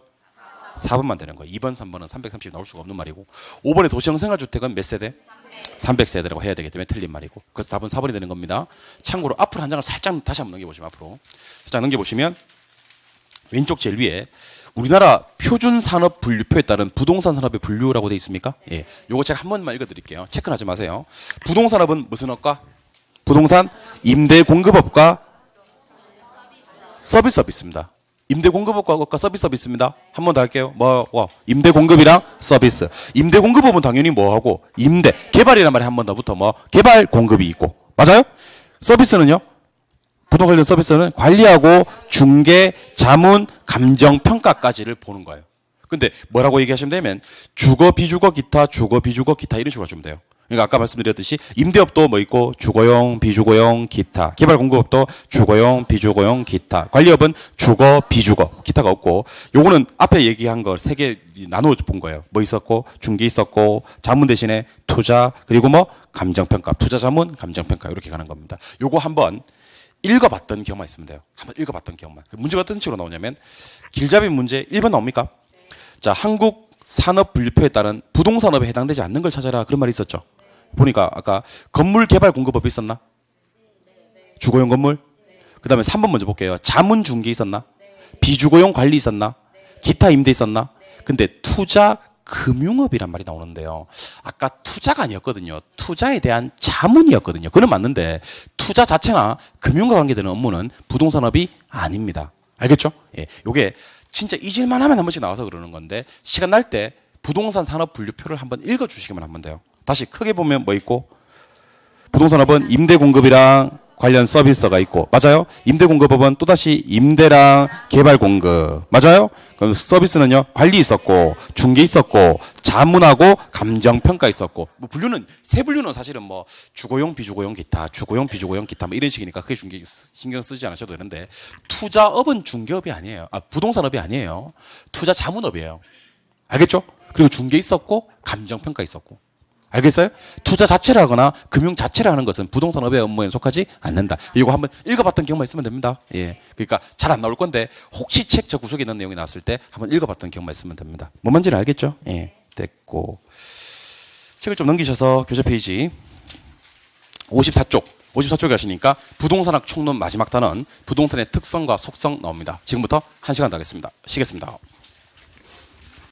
4번만 되는 거예요. 2번, 3번은 330 나올 수가 없는 말이고 5번에 도시형 생활주택은 몇 세대? 300세대라고 해야 되기 때문에 틀린 말이고 그래서 답은 4번이 되는 겁니다. 참고로 앞으로 한 장을 살짝 다시 한번 넘겨보시면 앞으로 살짝 넘겨보시면 왼쪽 제일 위에 우리나라 표준산업 분류표에 따른 부동산 산업의 분류라고 되어 있습니까? 예, 요거 제가 한 번만 읽어드릴게요. 체크하지 마세요. 부동산업은 무슨 업과? 부동산 임대 공급업과 서비스업 있습니다. 임대 공급업과 서비스업 있습니다. 한 번 더 할게요. 임대 공급이랑 서비스. 임대 공급업은 당연히 뭐하고? 임대. 개발이란 말에 한 번 더 붙어 개발 공급이 있고. 맞아요? 서비스는요? 부동산 관련 서비스는 관리하고 중개, 자문, 감정, 평가까지를 보는 거예요. 근데 뭐라고 얘기하시면 되면 주거, 비주거, 기타, 주거, 비주거, 기타 이런 식으로 하시면 돼요. 그러니까 아까 말씀드렸듯이 임대업도 뭐 있고 주거용, 비주거용, 기타. 개발 공급업도 주거용, 비주거용, 기타. 관리업은 주거, 비주거, 기타가 없고 요거는 앞에 얘기한 거 3개 나눠 본 거예요. 뭐 있었고 중개 있었고 자문 대신에 투자 그리고 감정평가. 투자 자문, 감정평가 이렇게 가는 겁니다. 요거 한번 읽어봤던 경험만 있으면 돼요. 한번 읽어봤던 경험만. 문제가 어떤 식으로 나오냐면 길잡이 문제 1번 나옵니까? 자, 한국 산업분류표에 따른 부동산업에 해당되지 않는 걸 찾아라. 그런 말이 있었죠. 보니까 아까 건물 개발 공급업이 있었나? 주거용 건물? 그 다음에 3번 먼저 볼게요. 자문 중개 있었나? 비주거용 관리 있었나? 기타 임대 있었나? 근데 투자 금융업이란 말이 나오는데요. 아까 투자가 아니었거든요. 투자에 대한 자문이었거든요. 그건 맞는데 투자 자체나 금융과 관계되는 업무는 부동산업이 아닙니다. 알겠죠? 예, 요게 진짜 잊을만 하면 한 번씩 나와서 그러는 건데 시간 날 때 부동산 산업 분류표를 한번 읽어주시기만 하면 돼요. 다시 크게 보면 뭐 있고 부동산업은 임대 공급이랑 관련 서비스가 있고 맞아요? 임대 공급업은 또다시 임대랑 개발 공급 맞아요? 그럼 서비스는요 관리 있었고 중개 있었고 자문하고 감정평가 있었고 분류는 세 분류는 사실은 주거용 비주거용 기타 주거용 비주거용 기타 이런 식이니까 크게 신경 쓰지 않으셔도 되는데 투자업은 중개업이 아니에요. 부동산업이 아니에요. 투자 자문업이에요. 알겠죠? 그리고 중개 있었고 감정평가 있었고 알겠어요? 투자 자체를 하거나 금융 자체를 하는 것은 부동산업의 업무에 속하지 않는다. 이거 한번 읽어봤던 경험만 있으면 됩니다. 예, 그러니까 잘 안 나올 건데 혹시 책 저 구석에 있는 내용이 나왔을 때 한번 읽어봤던 경험만 있으면 됩니다. 뭔 말인지는 알겠죠? 예, 됐고 책을 좀 넘기셔서 교재 페이지 54쪽 54쪽에 가시니까 부동산학 총론 마지막 단원 부동산의 특성과 속성 나옵니다. 지금부터 1시간 더 하겠습니다. 쉬겠습니다.